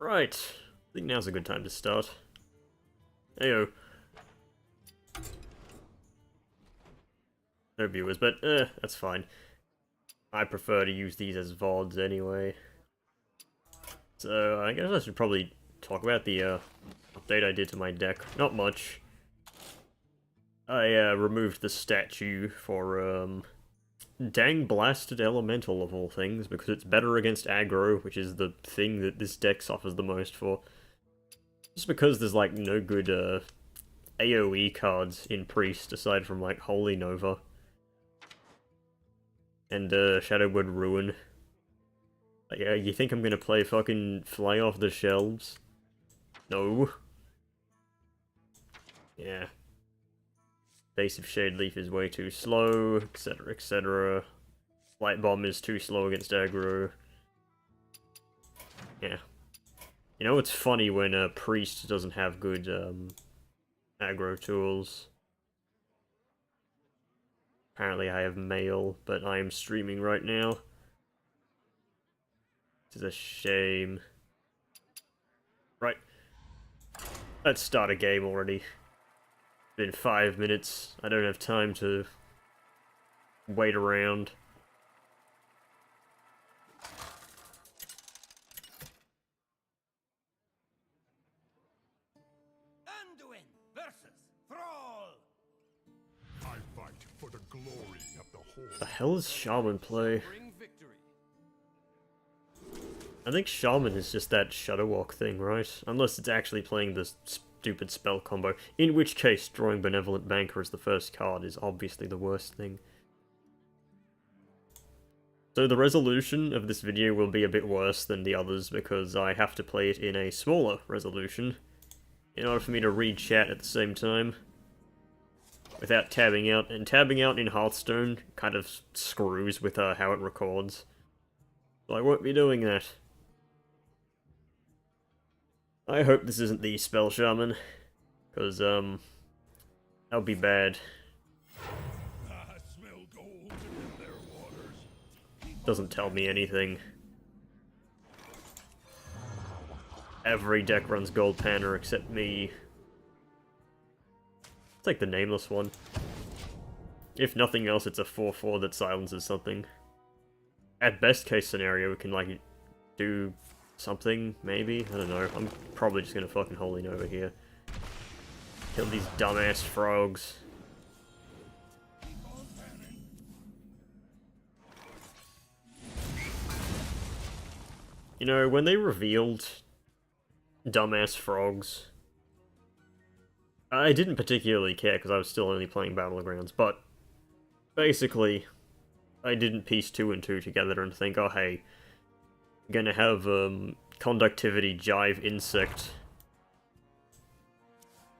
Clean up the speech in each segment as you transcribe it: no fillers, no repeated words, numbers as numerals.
Right. I think now's a good time to start. Heyo. No viewers, but that's fine. I prefer to use these as VODs anyway. So I guess I should probably talk about the update I did to my deck. Not much. I removed the statue for Dang Blasted Elemental of all things, because it's better against aggro, which is the thing that this deck suffers the most for. Just because there's like no good AoE cards in Priest aside from like Holy Nova and Shadowwood Ruin. Like, you think I'm gonna play fucking Fly Off the Shelves? No. Yeah. Base of Shadeleaf is way too slow, etc, etc. Light Bomb is too slow against aggro. Yeah. You know what's funny when a Priest doesn't have good aggro tools? Apparently I have mail, but I am streaming right now. This is a shame. Right. Let's start a game already. It's been 5 minutes. I don't have time to wait around. Anduin versus Thrall. I fight for the glory of the The Horde. hell is Shaman play? Bring victory. I think Shaman is just that Shadowwalk thing, right? Unless it's actually playing this stupid spell combo. In which case, drawing Benevolent Banker as the first card is obviously the worst thing. So the resolution of this video will be a bit worse than the others because I have to play it in a smaller resolution in order for me to read chat at the same time without tabbing out. And tabbing out in Hearthstone kind of screws with how it records. So I won't be doing that. I hope this isn't the Spell Shaman, because, that would be bad. I smell gold in their waters. Doesn't tell me anything. Every deck runs Gold Panner except me. It's like the Nameless one. If nothing else, it's a 4/4 that silences something. At best case scenario, we can, like, do something, maybe? I don't know. I'm probably just gonna fucking Holy Nova here. Kill these dumbass frogs. You know, when they revealed dumbass frogs, I didn't particularly care because I was still only playing Battlegrounds, but basically, I didn't piece 2 and 2 together and think, oh hey, I'm gonna have Conductivity Jive Insect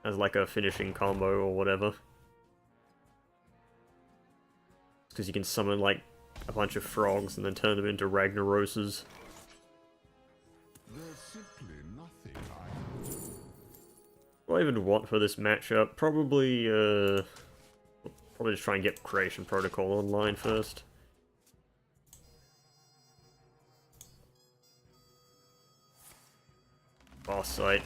as like a finishing combo or whatever. Because you can summon like a bunch of frogs and then turn them into Ragnaroses. There's simply nothing What do I even want for this matchup? Probably just try and get Creation Protocol online first. Farsight.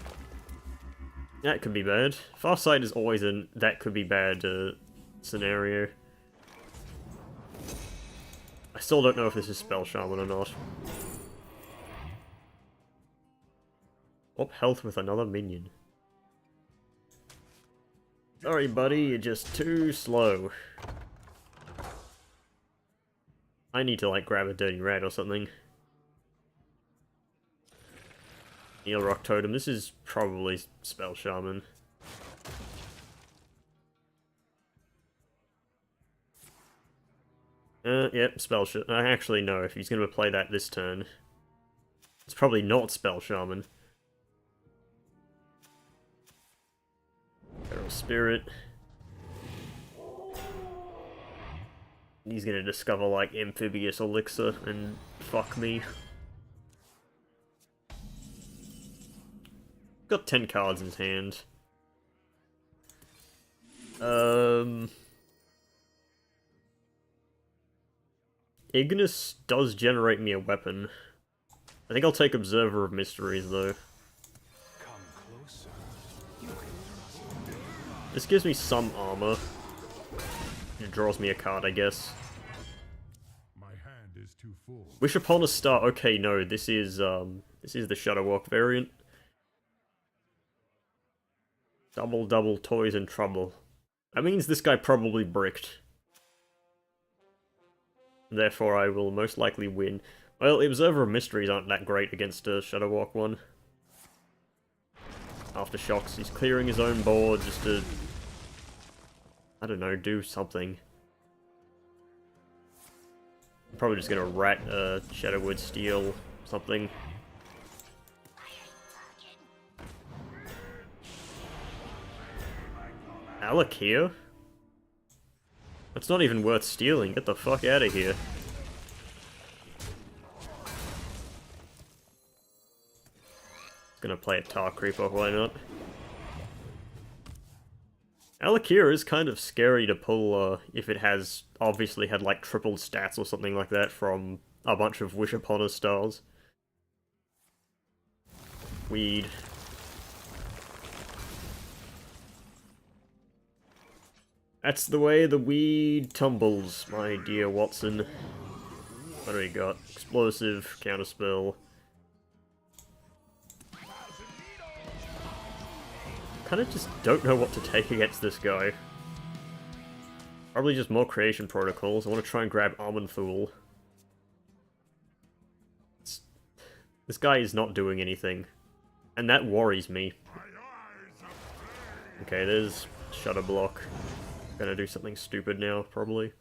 That could be bad. Farsight is always an that could be bad scenario. I still don't know if this is Spell Shaman or not. Up health with another minion. Sorry buddy, you're just too slow. I need to like grab a Dirty Rat or something. Neil Rock Totem, this is probably Spell Shaman. Yep, Spell Shaman. I actually know if he's gonna play that this turn. It's probably not Spell Shaman. Feral Spirit. He's gonna discover like Amphibious Elixir and fuck me. Got 10 cards in his hand. Ignis does generate me a weapon. I think I'll take Observer of Mysteries, though. This gives me some armor. It draws me a card, I guess. My hand is too full. Wish upon a star. Okay, no, this is the Shadowwalk variant. Double, double, toys and trouble. That means this guy probably bricked. Therefore, I will most likely win. Well, the Observer of Mysteries aren't that great against a Shadowwalk one. Aftershocks, he's clearing his own board just to, I don't know, do something. I'm probably just gonna rat Shadowwood Steel something. Alakir? That's not even worth stealing. Get the fuck out of here. Gonna play a Tar Creeper, why not? Alakir is kind of scary to pull if it has obviously had like tripled stats or something like that from a bunch of Wish Upon Us stars. Weed. That's the way the weed tumbles, my dear Watson. What do we got? Explosive, counterspell. Kinda just don't know what to take against this guy. Probably just more creation protocols. I want to try and grab Armenthul. This guy is not doing anything. And that worries me. Okay, there's Shutter Block. Gonna do something stupid now, probably.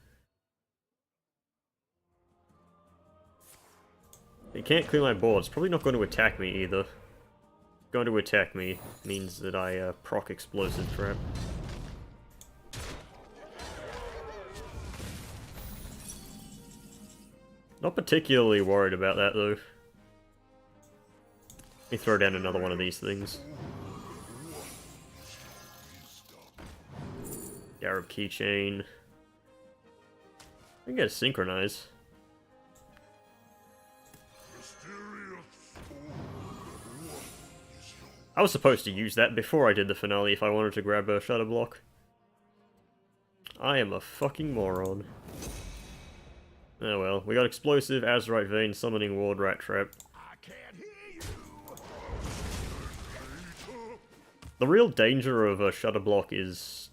He can't clear my board. It's probably not going to attack me either. Going to attack me means that I proc Explosive Trap. Not particularly worried about that though. Let me throw down another one of these things. Garib Keychain. I can get a Synchronize. I was supposed to use that before I did the finale if I wanted to grab a Shutter Block. I am a fucking moron. Oh well, we got Explosive, Azurite Vein, Summoning Ward, Rat Trap. I can't hear you. The real danger of a Shutter Block is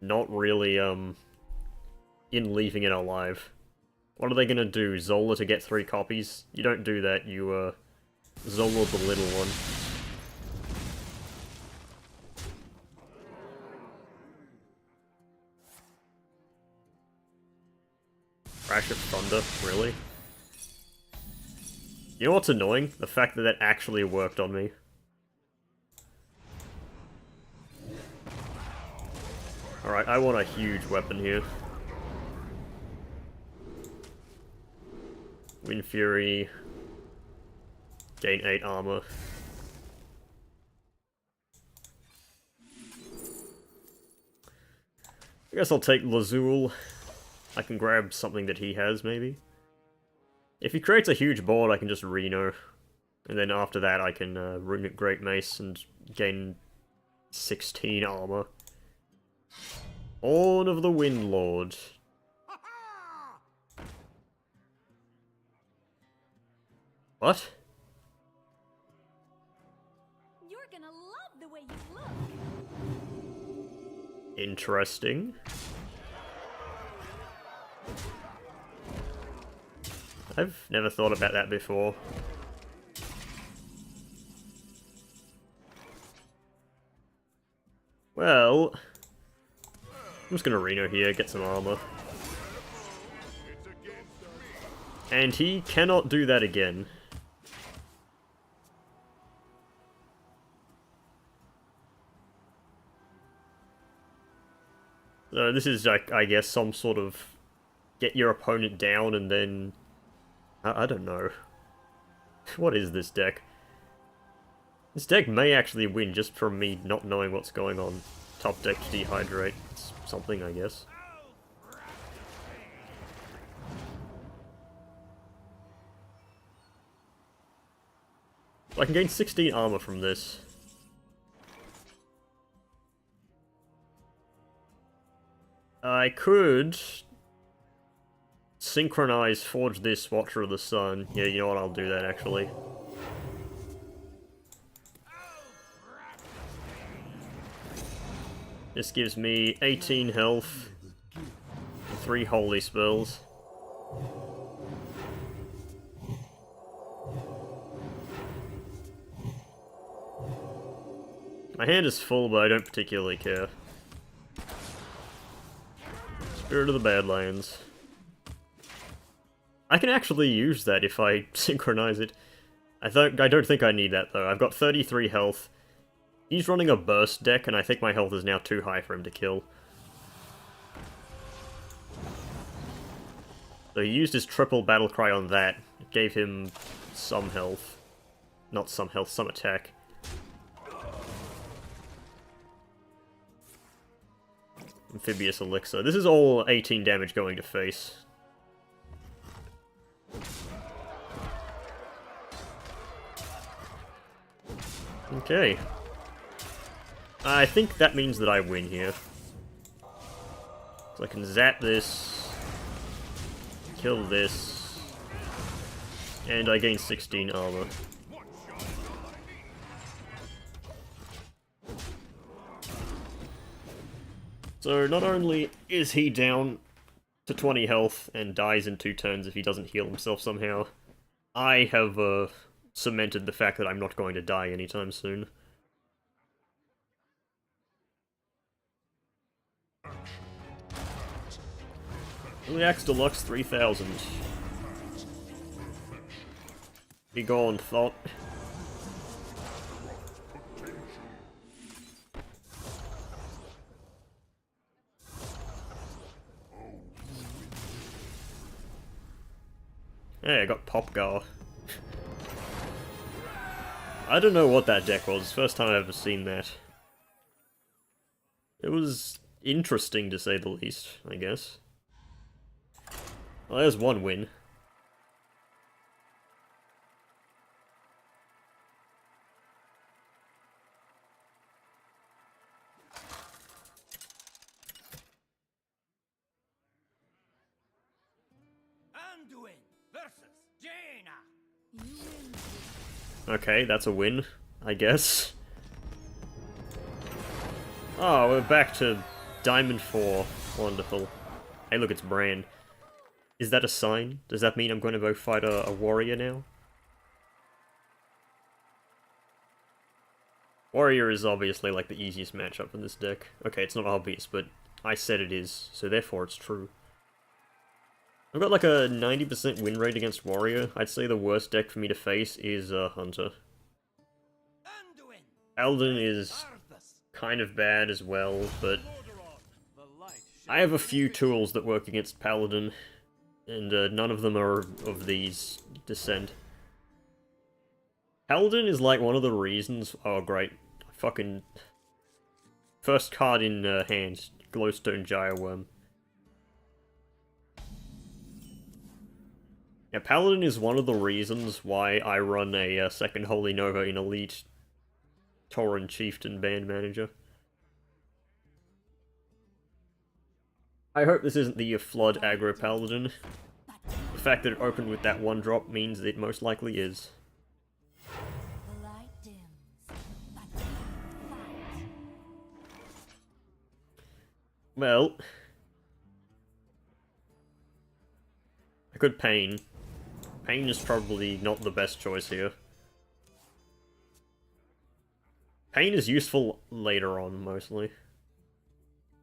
not really, in leaving it alive. What are they gonna do? Zola to get 3 copies? You don't do that, you, Zola the little one. Crash of Thunder, really? You know what's annoying? The fact that that actually worked on me. Alright, I want a huge weapon here. Wind Fury. Gain 8 armor. I guess I'll take Lazul. I can grab something that he has, maybe. If he creates a huge board, I can just Reno. And then after that, I can Runic Great Mace and gain 16 armor. Horn of the Wind Lord. What? You're gonna love the way you look. Interesting. I've never thought about that before. Well, I'm just gonna Reno here, get some armor. And he cannot do that again. So this is, like, I guess, some sort of get your opponent down and then... I don't know. What is this deck? This deck may actually win just from me not knowing what's going on. Top deck Dehydrate. It's something, I guess. So I can gain 16 armor from this. I could synchronize Forge this Watcher of the Sun. Yeah, you know what, I'll do that actually. This gives me 18 health and 3 holy spells. My hand is full, but I don't particularly care. Spirit of the Badlands. I can actually use that if I synchronize it. I don't think I need that though. I've got 33 health. He's running a burst deck, and I think my health is now too high for him to kill. So he used his triple battle cry on that. It gave him some health. Not some health, some attack. Amphibious Elixir. This is all 18 damage going to face. Okay. I think that means that I win here. So I can zap this, kill this, and I gain 16 armor. So not only is he down to 20 health and dies in 2 turns if he doesn't heal himself somehow, I have cemented the fact that I'm not going to die anytime soon. Iliax Deluxe 3000. Be gone, thought. Hey, I got Popgar. I don't know what that deck was, first time I've ever seen that. It was interesting to say the least, I guess. Well, there's one win. Anduin versus Jaina. You win. Okay, that's a win, I guess. Oh, we're back to Diamond 4. Wonderful. Hey look, it's Bran. Is that a sign? Does that mean I'm going to go fight a warrior now? Warrior is obviously like the easiest matchup in this deck. Okay, it's not obvious, but I said it is, so therefore it's true. I've got like a 90% win rate against Warrior. I'd say the worst deck for me to face is Hunter. Anduin. Paladin is Arthas. kind of bad as well, but The light I have a few tools that work against Paladin, and none of them are of these descent. Paladin is like one of the reasons... Oh great, fucking... First card in hand, Glowstone Gyreworm. Yeah, Paladin is one of the reasons why I run a second Holy Nova in Elite Tauren Chieftain Band Manager. I hope this isn't the Flood Aggro Paladin. The fact that it opened with that one drop means it most likely is. The light dims, but we fight. Well... I could Pain. Pain is probably not the best choice here. Pain is useful later on, mostly.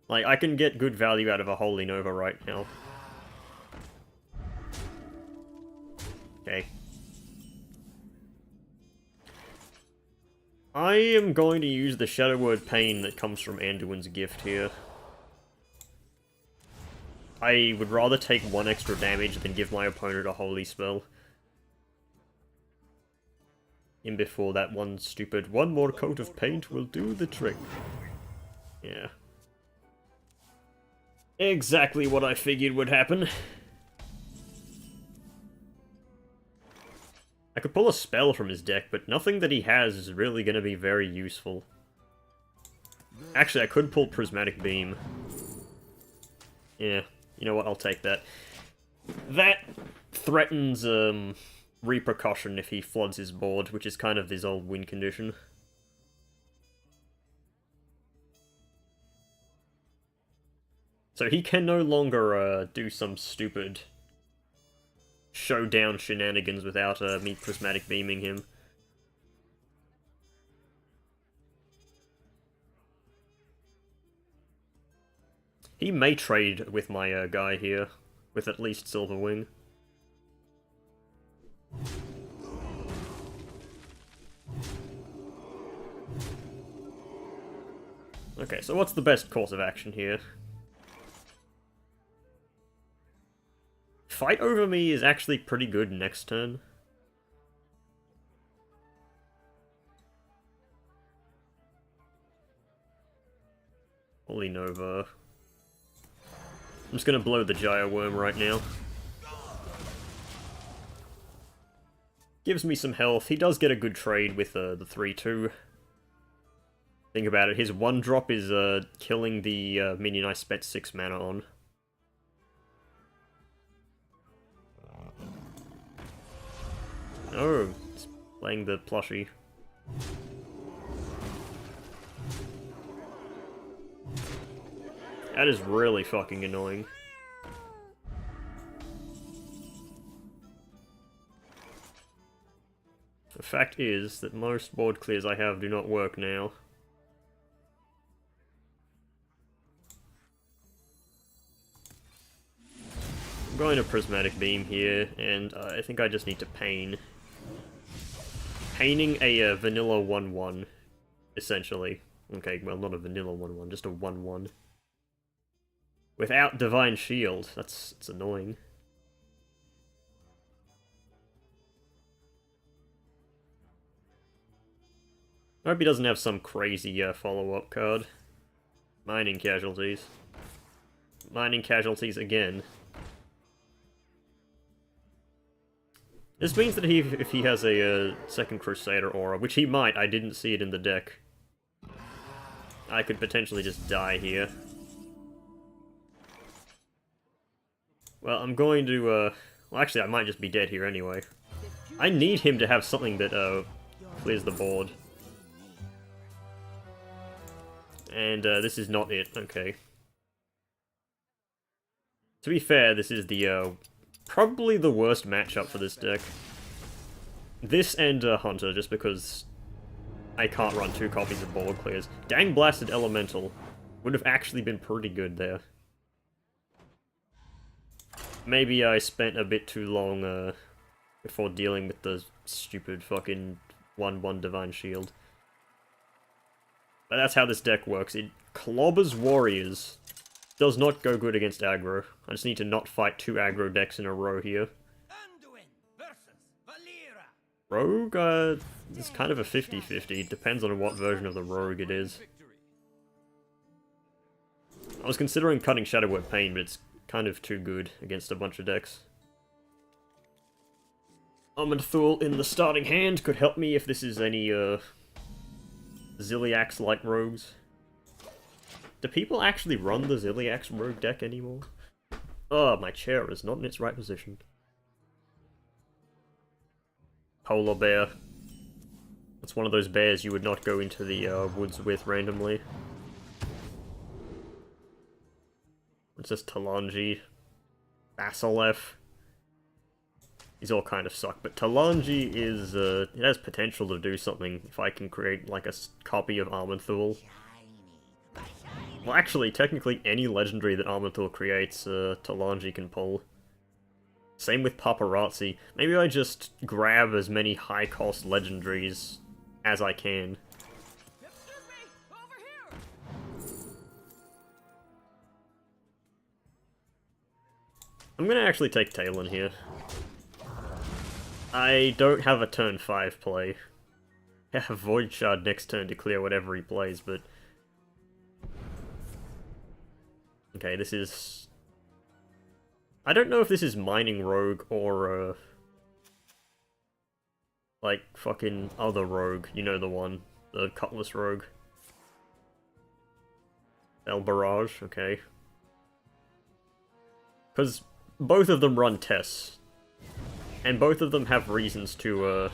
Like, I can get good value out of a Holy Nova right now. Okay. I am going to use the Shadow Word Pain that comes from Anduin's gift here. I would rather take 1 extra damage than give my opponent a holy spell. In before that one stupid, one more coat of paint will do the trick. Yeah. Exactly what I figured would happen. I could pull a spell from his deck, but nothing that he has is really going to be very useful. Actually, I could pull Prismatic Beam. Yeah, you know what, I'll take that. That threatens, repercussion if he floods his board, which is kind of his old win condition. So he can no longer, do some stupid showdown shenanigans without, me Prismatic Beaming him. He may trade with my, guy here, with at least Silverwing. Okay, so what's the best course of action here? Fight over me is actually pretty good next turn. Holy Nova. I'm just gonna blow the Gyre Worm right now. Gives me some health. He does get a good trade with the 3-2. Think about it, his 1-drop is killing the minion I spent 6 mana on. Oh, it's playing the plushie. That is really fucking annoying. The fact is that most board clears I have do not work now. I'm going to Prismatic Beam here, and I think I just need to Pain. Paining a vanilla 1-1, essentially. Okay, well, not a vanilla 1-1, just a 1-1. Without Divine Shield, it's annoying. I hope he doesn't have some crazy follow-up card. Mining Casualties. Mining Casualties again. This means that if he has a second Crusader aura, which he might, I didn't see it in the deck, I could potentially just die here. Well, I'm going to, well actually I might just be dead here anyway. I need him to have something that, clears the board. And, this is not it, okay. To be fair, this is the, probably the worst matchup for this deck. This and Hunter, just because I can't run 2 copies of board clears. Dang Blasted Elemental would have actually been pretty good there. Maybe I spent a bit too long before dealing with the stupid fucking 1-1 Divine Shield. But that's how this deck works. It clobbers warriors. Does not go good against aggro. I just need to not fight 2 aggro decks in a row here. Anduin versus Valera. Rogue, is kind of a 50-50. Depends on what version of the Rogue it is. I was considering cutting Shadow Word Pain, but it's kind of too good against a bunch of decks. Armored Thule in the starting hand could help me if this is any, Ziliax-like rogues. Do people actually run the Ziliax rogue deck anymore? Oh, my chair is not in its right position. Polar bear. That's one of those bears you would not go into the woods with randomly. It's just Talanji. Basilev. These all kind of suck, but Talanji is, it has potential to do something if I can create, like, a copy of Armored Thule. Well, actually, technically any legendary that Armored Thule creates, Talanji can pull. Same with Paparazzi. Maybe I just grab as many high-cost legendaries as I can. Excuse me, over here. I'm gonna actually take Talon here. I don't have a turn 5 play. I have Void Shard next turn to clear whatever he plays, but... Okay, this is... I don't know if this is Mining Rogue or, Like, fucking other rogue. You know the one. The Cutlass rogue. El Barrage, okay. Because both of them run tests. And both of them have reasons to,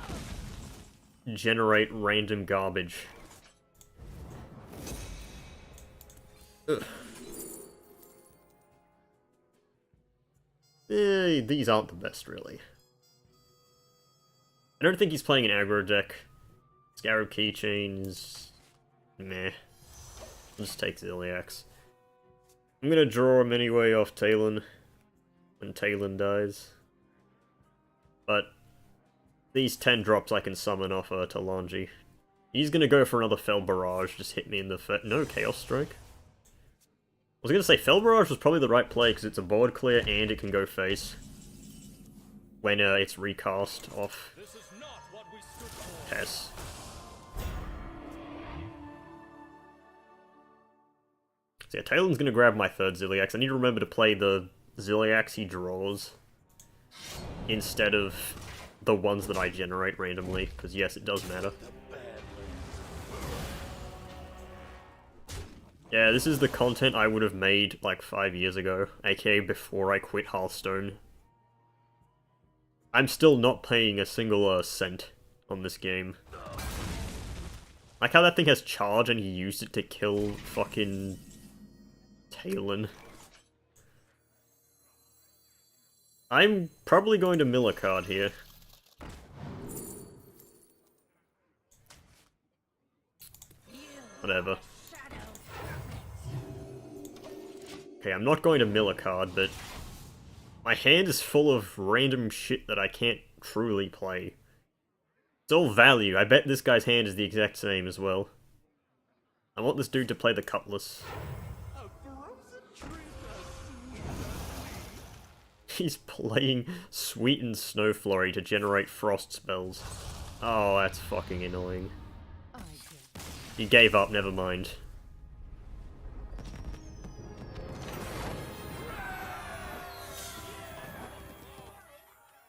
generate random garbage. Ugh. These aren't the best, really. I don't think he's playing an aggro deck. Scarab Keychain is... meh. I'll just take Ziliax. I'm gonna draw him anyway off Talon. When Talon dies. But... these 10 drops I can summon off Talanji. He's gonna go for another Fel Barrage, just hit me in the face. No, Chaos Strike? I was gonna say, Fel Barrage was probably the right play, because it's a board clear and it can go face. When it's recast off Tess. So yeah, Talon's gonna grab my third Ziliax. I need to remember to play the Ziliax he draws instead of the ones that I generate randomly, because yes, it does matter. Yeah, this is the content I would have made like 5 years ago, aka before I quit Hearthstone. I'm still not paying a single cent on this game. Like how that thing has charge and he used it to kill fucking Talon. I'm probably going to mill a card here. Whatever. Okay, I'm not going to mill a card, but my hand is full of random shit that I can't truly play. It's all value. I bet this guy's hand is the exact same as well. I want this dude to play the Cutlass. He's playing Sweetened Snow Flurry to generate frost spells. Oh, that's fucking annoying. He gave up, never mind.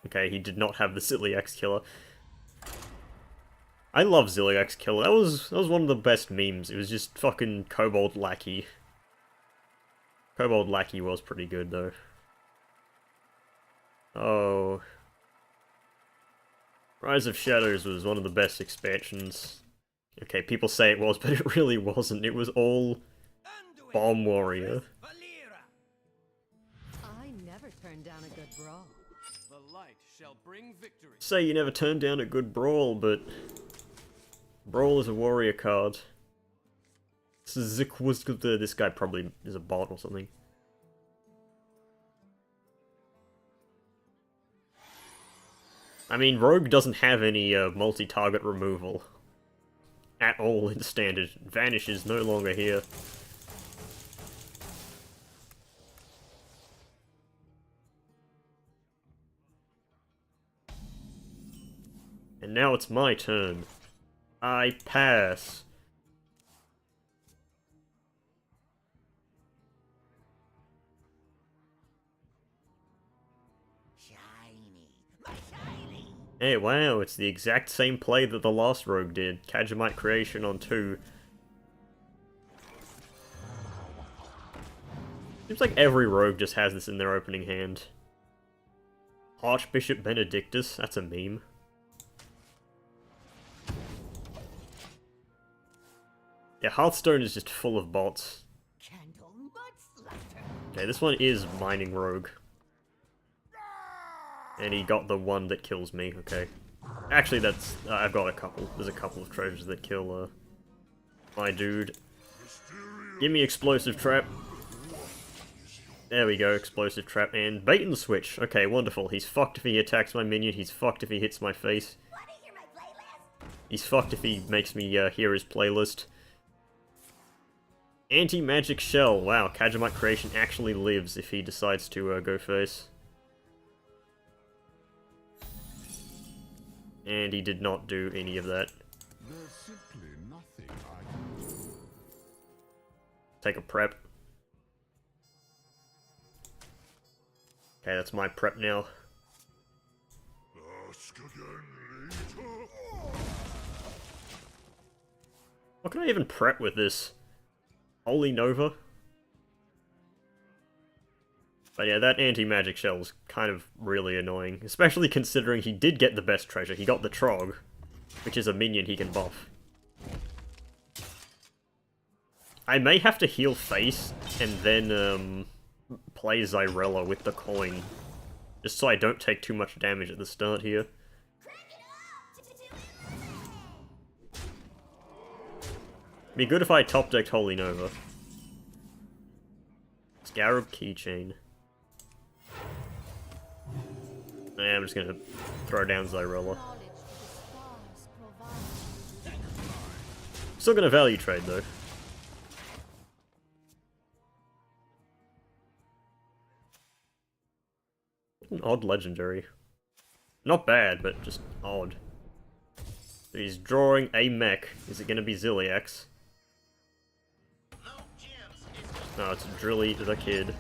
Okay, he did not have the Ziliax Killer. I love Ziliax Killer. That was one of the best memes. It was just fucking Kobold Lackey. Kobold Lackey was pretty good though. Oh. Rise of Shadows was one of the best expansions. Okay, people say it was, but it really wasn't. It was all Bomb Warrior. I never turned down a good brawl. The light shall bring victory. Say you never turned down a good Brawl, but Brawl is a warrior card. This guy probably is a bot or something. I mean, Rogue doesn't have any multi-target removal at all in Standard. Vanish is no longer here. And now it's my turn. I pass. Hey, wow, it's the exact same play that the last rogue did. Kajamite Creation on 2. Seems like every rogue just has this in their opening hand. Archbishop Benedictus, that's a meme. Yeah, Hearthstone is just full of bots. Okay, this one is Mining Rogue. And he got the one that kills me, okay. Actually, that's... I've got a couple. There's a couple of treasures that kill, my dude. Give me Explosive Trap. There we go, Explosive Trap. And Bait and Switch. Okay, wonderful. He's fucked if he attacks my minion. He's fucked if he hits my face. He's fucked if he makes me hear his playlist. Anti-Magic Shell. Wow, Kajamite Creation actually lives if he decides to go face. And he did not do any of that. There's simply nothing I can do. Take a prep. Okay, that's my prep now. Ask again later. How can I even prep with this? Holy Nova? But yeah, that anti-magic shell is kind of really annoying, especially considering he did get the best treasure. He got the Trog, which is a minion he can buff. I may have to heal face and then play Zyrella with the coin, just so I don't take too much damage at the start here. Be good if I top decked Holy Nova. Scarab keychain. Yeah, I'm just gonna throw down Zyrella. Still gonna value trade though. An odd legendary. Not bad, but just odd. He's drawing a mech. Is it gonna be Ziliax? No, it's Drilly the Kid.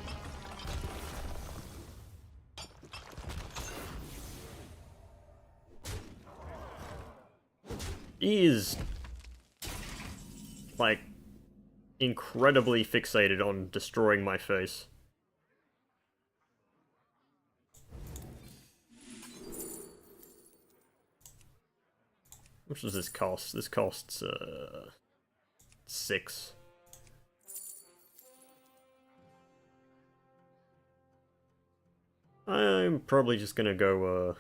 He is, like, incredibly fixated on destroying my face. Which does this cost? This costs, 6. I'm probably just gonna go,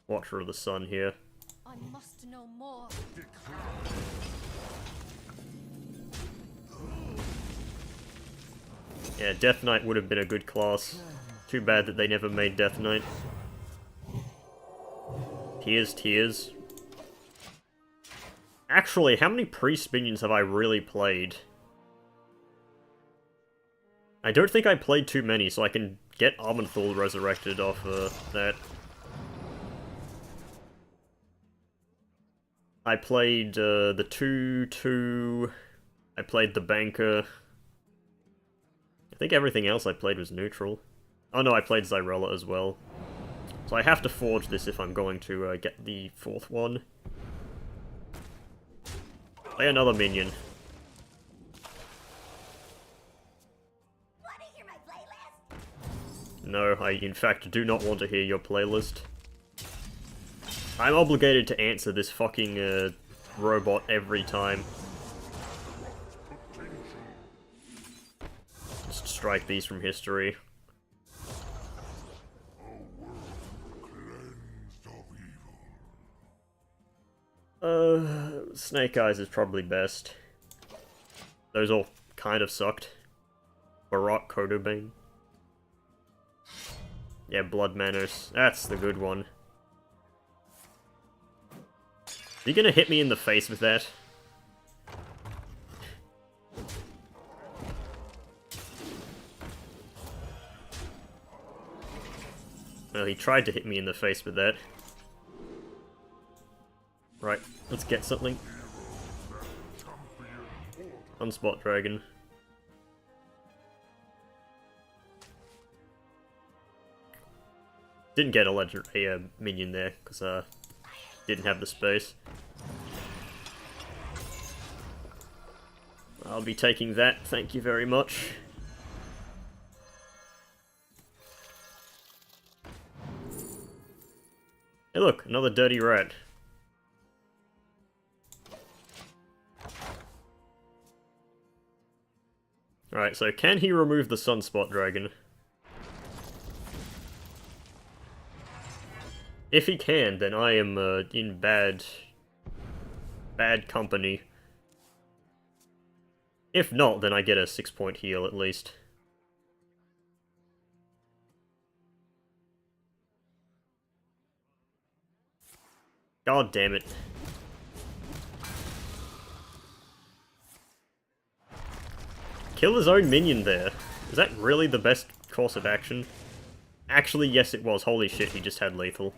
Watcher of the Sun here. I must know more. Yeah, Death Knight would have been a good class. Too bad that they never made Death Knight. Tears. Actually, how many priest minions have I really played? I don't think I played too many, so I can get Armenthal resurrected off that. I played the 2-2, I played the Banker. I think everything else I played was neutral. Oh no, I played Zyrella as well. So I have to forge this if I'm going to get the 4th one. Play another minion. Want to hear my playlist? No, I in fact do not want to hear your playlist. I'm obligated to answer this fucking robot every time. Just strike these from history. Snake Eyes is probably best. Those all kind of sucked. Barak Kodobane. Yeah, Blood Manos. That's the good one. Are you gonna hit me in the face with that? Well, he tried to hit me in the face with that. Right, let's get something. Unspot Dragon. Didn't get a minion there, because didn't have the space. I'll be taking that, thank you very much. Hey look, another dirty rat. Alright, so can he remove the Sunspot Dragon? If he can, then I am in bad company. If not, then I get a 6-point heal at least. God damn it. Kill his own minion there. Is that really the best course of action? Actually, yes it was. Holy shit, he just had lethal.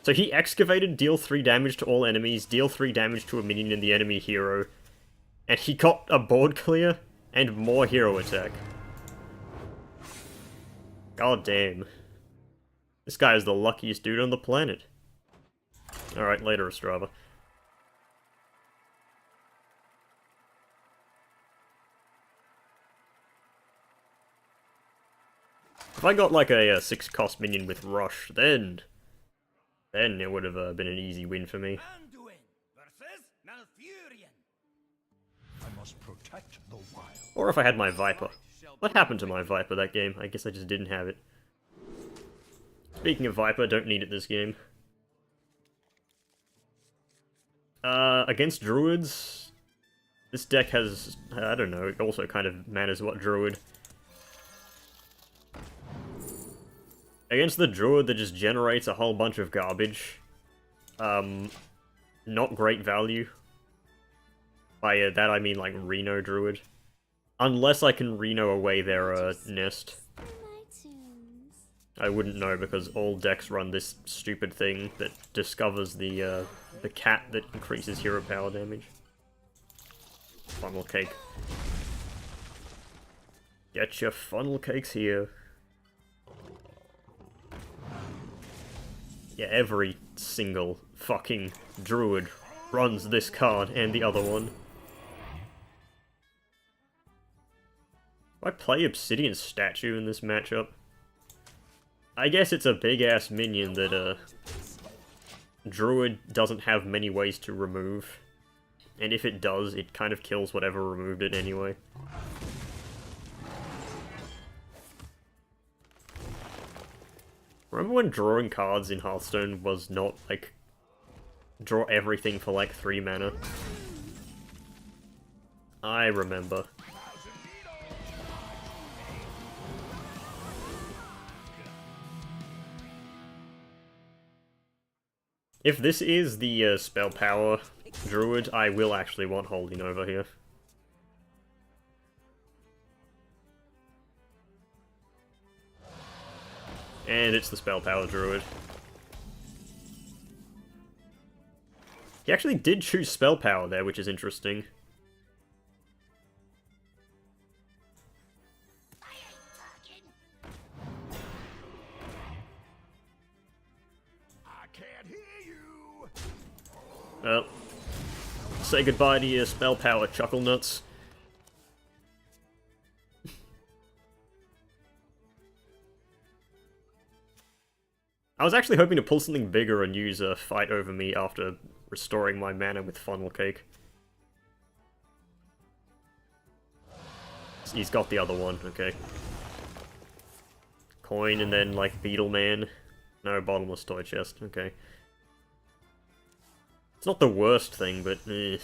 So he excavated, deal 3 damage to all enemies, deal 3 damage to a minion in the enemy hero, and he got a board clear and more hero attack. God damn. This guy is the luckiest dude on the planet. Alright, later, Ostrava. If I got like a 6-cost minion with Rush, then it would have been an easy win for me. Anduin versus Malfurion. I must protect the wild. Or if I had my Viper. What happened to my Viper that game? I guess I just didn't have it. Speaking of Viper, don't need it this game. Against Druids, this deck has, I don't know, it also kind of matters what Druid. Against the Druid that just generates a whole bunch of garbage, not great value. By that I mean like Reno Druid. Unless I can Reno away their nest. I wouldn't know because all decks run this stupid thing that discovers the cat that increases hero power damage. Funnel cake. Get your funnel cakes here. Yeah, every single fucking druid runs this card and the other one. I play Obsidian Statue in this matchup. I guess it's a big-ass minion that, Druid doesn't have many ways to remove. And if it does, it kind of kills whatever removed it anyway. Remember when drawing cards in Hearthstone was not, like, draw everything for, like, 3 mana? I remember. If this is the spell power druid, I will actually want Holding over here. And it's the spell power druid. He actually did choose spell power there, which is interesting. Well, say goodbye to your spell power, chuckle nuts. I was actually hoping to pull something bigger and use a fight over me after restoring my mana with funnel cake. He's got the other one, okay. Coin and then, like, Beetle Man. No, bottomless toy chest, okay. It's not the worst thing, but eh.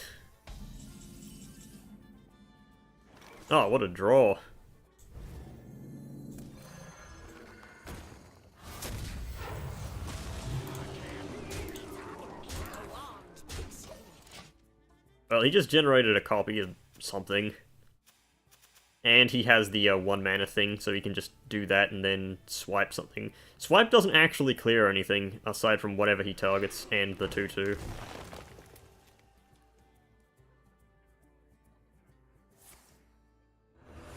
Oh, what a draw. Well, he just generated a copy of something. And he has the 1 mana thing, so he can just do that and then swipe something. Swipe doesn't actually clear anything, aside from whatever he targets and the 2/2.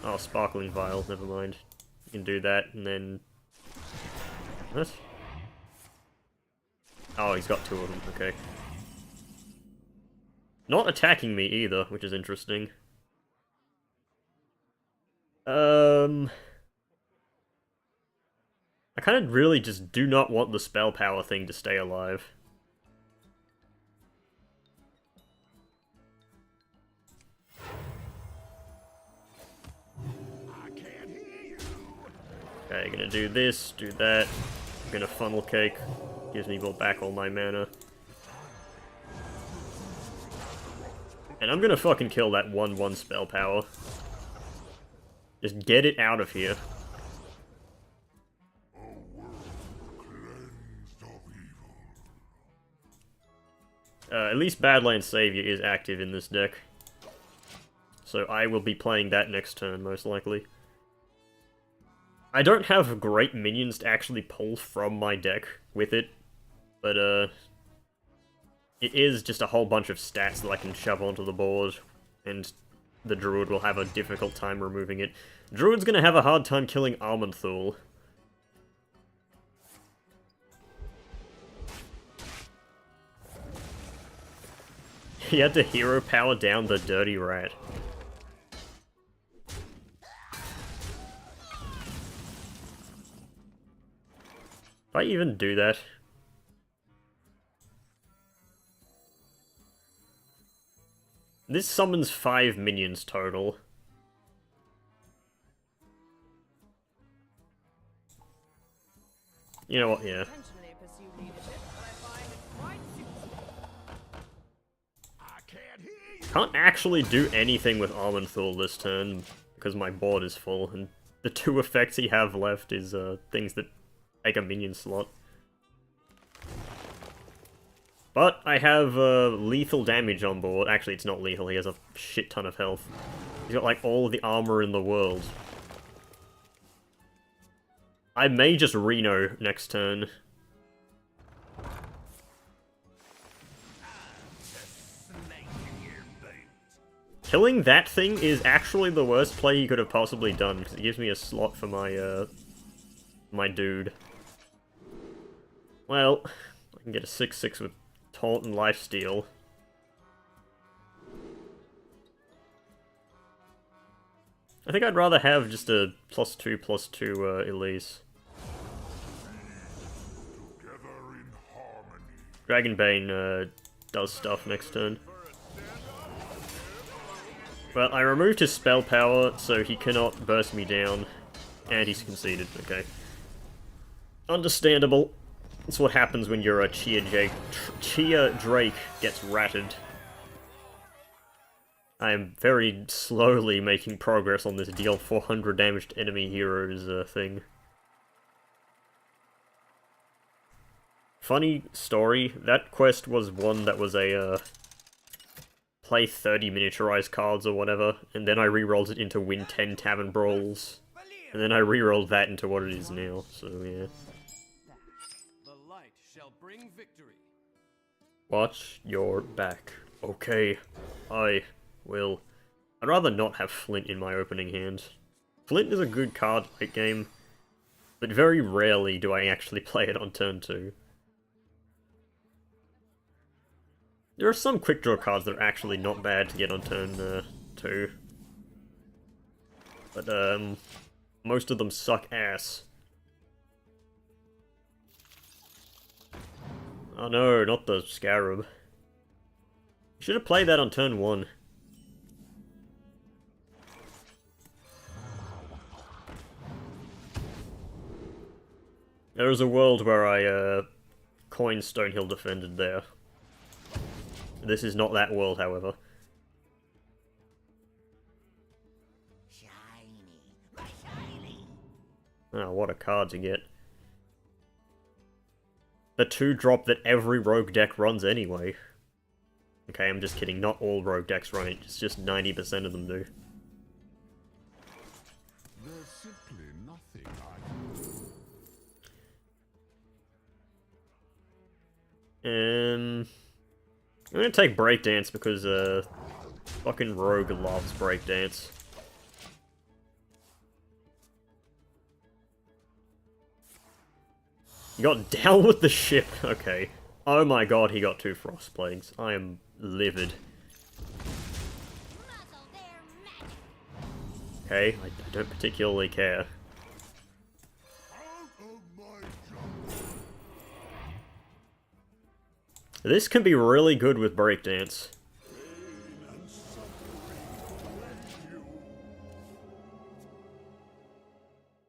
Oh, Sparkling Vial, never mind. You can do that, and then... What? Oh, he's got 2 of them, okay. Not attacking me either, which is interesting. I kind of really just do not want the spell power thing to stay alive. Okay, gonna do this, do that. I'm gonna funnel cake. Gives me back all my mana. And I'm gonna fucking kill that 1/1 spell power. Just get it out of here. At least Badlands Savior is active in this deck. So I will be playing that next turn, most likely. I don't have great minions to actually pull from my deck with it, but it is just a whole bunch of stats that I can shove onto the board, and the Druid will have a difficult time removing it. Druid's gonna have a hard time killing Armenthul. He had to hero power down the Dirty Rat. I even do that? This summons 5 minions total. You know what, yeah. Intentionally pursue leadership, but I find it quite suits me. I can't hear you. Can't actually do anything with Armenthal this turn, because my board is full, and the 2 effects he have left is things that take a minion slot. But I have lethal damage on board. Actually, it's not lethal, he has a shit ton of health. He's got like all of the armor in the world. I may just Reno next turn. Killing that thing is actually the worst play he could have possibly done, because it gives me a slot for my, my dude. Well, I can get a 6/6 with Taunt and Lifesteal. I think I'd rather have just a +2/+2 Elise. Together in harmony. Dragonbane does stuff next turn. Well, I removed his spell power, so he cannot burst me down. And he's conceded, okay. Understandable. That's what happens when your Chia Drake gets ratted. I am very slowly making progress on this deal 400 damage to enemy heroes thing. Funny story, that quest was one that was a play 30 miniaturized cards or whatever, and then I re-rolled it into win 10 Tavern Brawls, and then I re-rolled that into what it is now, so yeah. The light shall bring victory. Watch your back. Okay, I will. I'd rather not have Flint in my opening hand. Flint is a good card late game, but very rarely do I actually play it on turn 2. There are some quick draw cards that are actually not bad to get on turn 2. But most of them suck ass. Oh no, not the Scarab. Should have played that on turn 1. There was a world where I coined Stonehill Defended there. This is not that world, however. Shiny, my shiny. Oh, what a card to get. The 2-drop that every rogue deck runs anyway. Okay, I'm just kidding, not all rogue decks run it, it's just 90% of them do. There's simply nothing I can do. I'm gonna take Breakdance because, fucking Rogue loves Breakdance. You got down with the ship, okay. Oh my god, he got 2 Frost Plagues. I am livid. Muzzle their magic. Okay, I don't particularly care. Out of my jungle. This can be really good with Breakdance.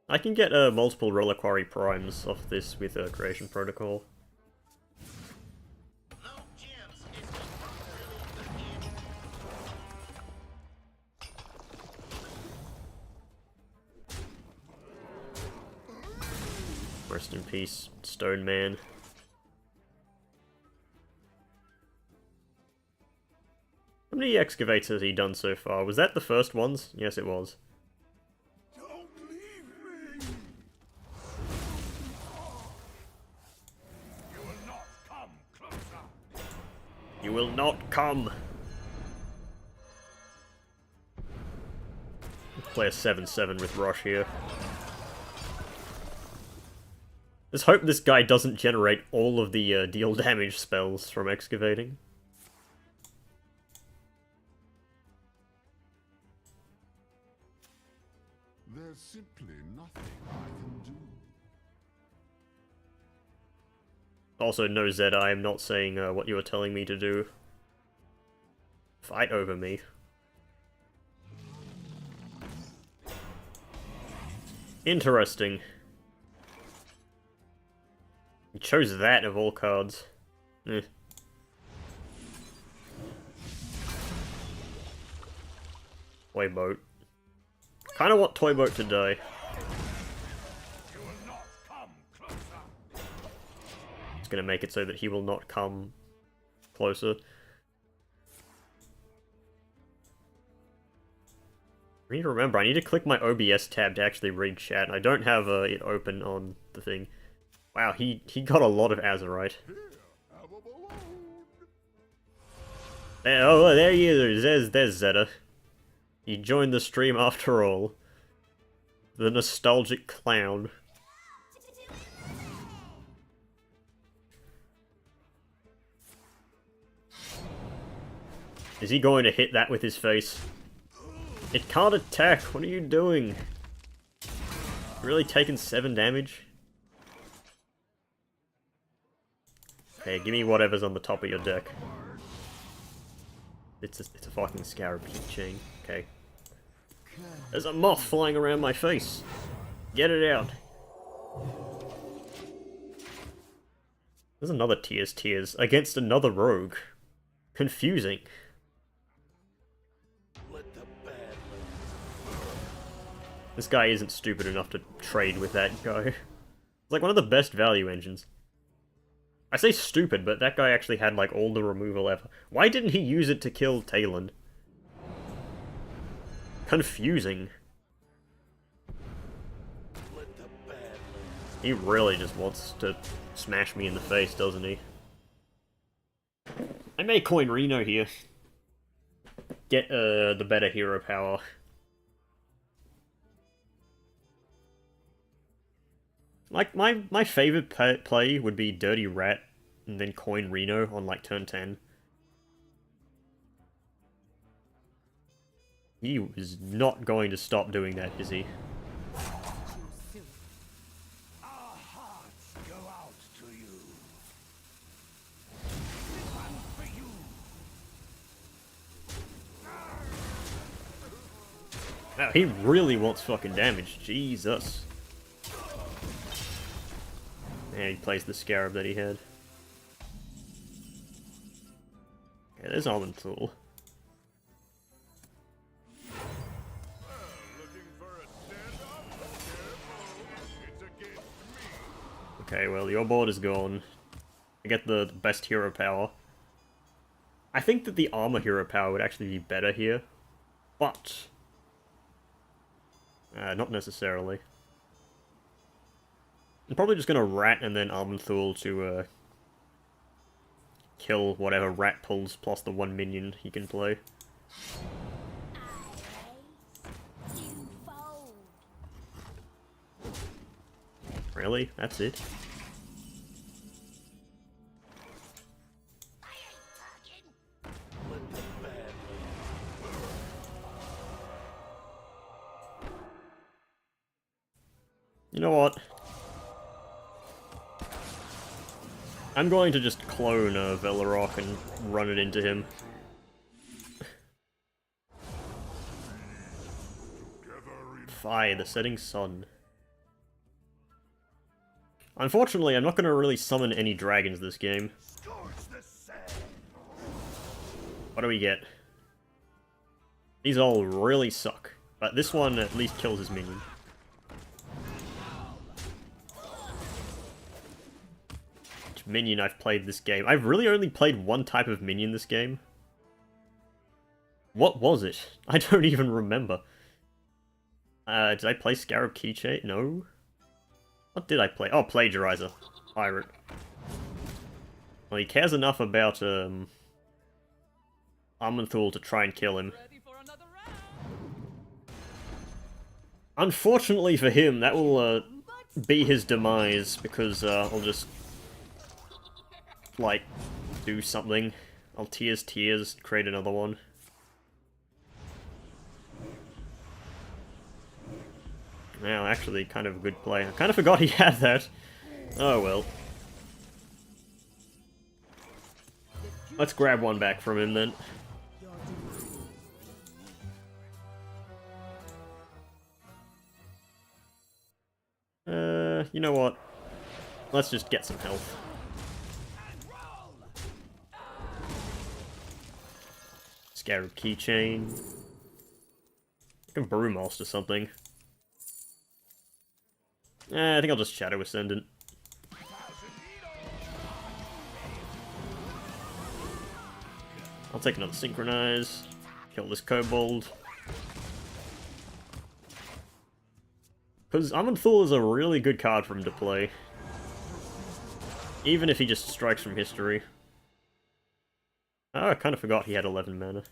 I can get multiple Reliquary Primes off this with a Creation Protocol. Rest in peace, Stone Man. How many excavates has he done so far? Was that the first ones? Yes, it was. Don't leave me. You will not come closer. You will not come! Play a 7/7 with Rush here. Let's hope this guy doesn't generate all of the deal damage spells from excavating. There's simply nothing I can do. Also, know that I am not saying what you are telling me to do. Fight over me. Interesting. You chose that of all cards. Eh. Toy boat. Kinda want Toy boat to die. It's gonna make it so that he will not come closer. I need to remember, I need to click my OBS tab to actually read chat. I don't have it open on the thing. Wow, he got a lot of Azurite. Oh, there he is. There's Zeta. He joined the stream after all. The nostalgic clown. Is he going to hit that with his face? It can't attack! What are you doing? Really taking 7 damage? Okay, give me whatever's on the top of your deck. It's a fucking scarab chain. Okay. There's a moth flying around my face! Get it out! There's another Tears against another rogue. Confusing. This guy isn't stupid enough to trade with that guy. It's like one of the best value engines. I say stupid, but that guy actually had like all the removal ever. Why didn't he use it to kill Talon? Confusing. He really just wants to smash me in the face, doesn't he? I may coin Reno here. Get the better hero power. Like, my favorite play would be Dirty Rat, and then coin Reno on, like, turn 10. He is not going to stop doing that, is he? Our hearts go out to you. One for you. Wow, he really wants fucking damage. Jesus. Yeah, he plays the Scarab that he had. Okay, there's Almond Tool. Okay, well, your board is gone. I get the best hero power. I think that the armor hero power would actually be better here, but not necessarily. I'm probably just gonna Rat and then Armenthul to kill whatever Rat pulls plus the 1 minion he can play. Really? That's it? You know what? I'm going to just clone Velarok and run it into him. Fire, the setting sun. Unfortunately, I'm not going to really summon any dragons this game. What do we get? These all really suck, but this one at least kills his minion. Which minion I've played this game? I've really only played one type of minion this game. What was it? I don't even remember. Did I play Scarab Keychain? No. What did I play? Oh, Plagiarizer. Pirate. Well, he cares enough about, Armenthul to try and kill him. Ready for another round? Unfortunately for him, that will, be his demise, because, I'll just, like, do something. I'll Tears, create another one. Wow, actually, kind of a good play. I kind of forgot he had that. Oh well. Let's grab one back from him then. You know what? Let's just get some health. Scarab keychain. Like a Brewmaster or something. I think I'll just Shadow Ascendant. I'll take another Synchronize. Kill this Kobold. Because Aman'Thul is a really good card for him to play. Even if he just strikes from history. Oh, I kind of forgot he had 11 mana.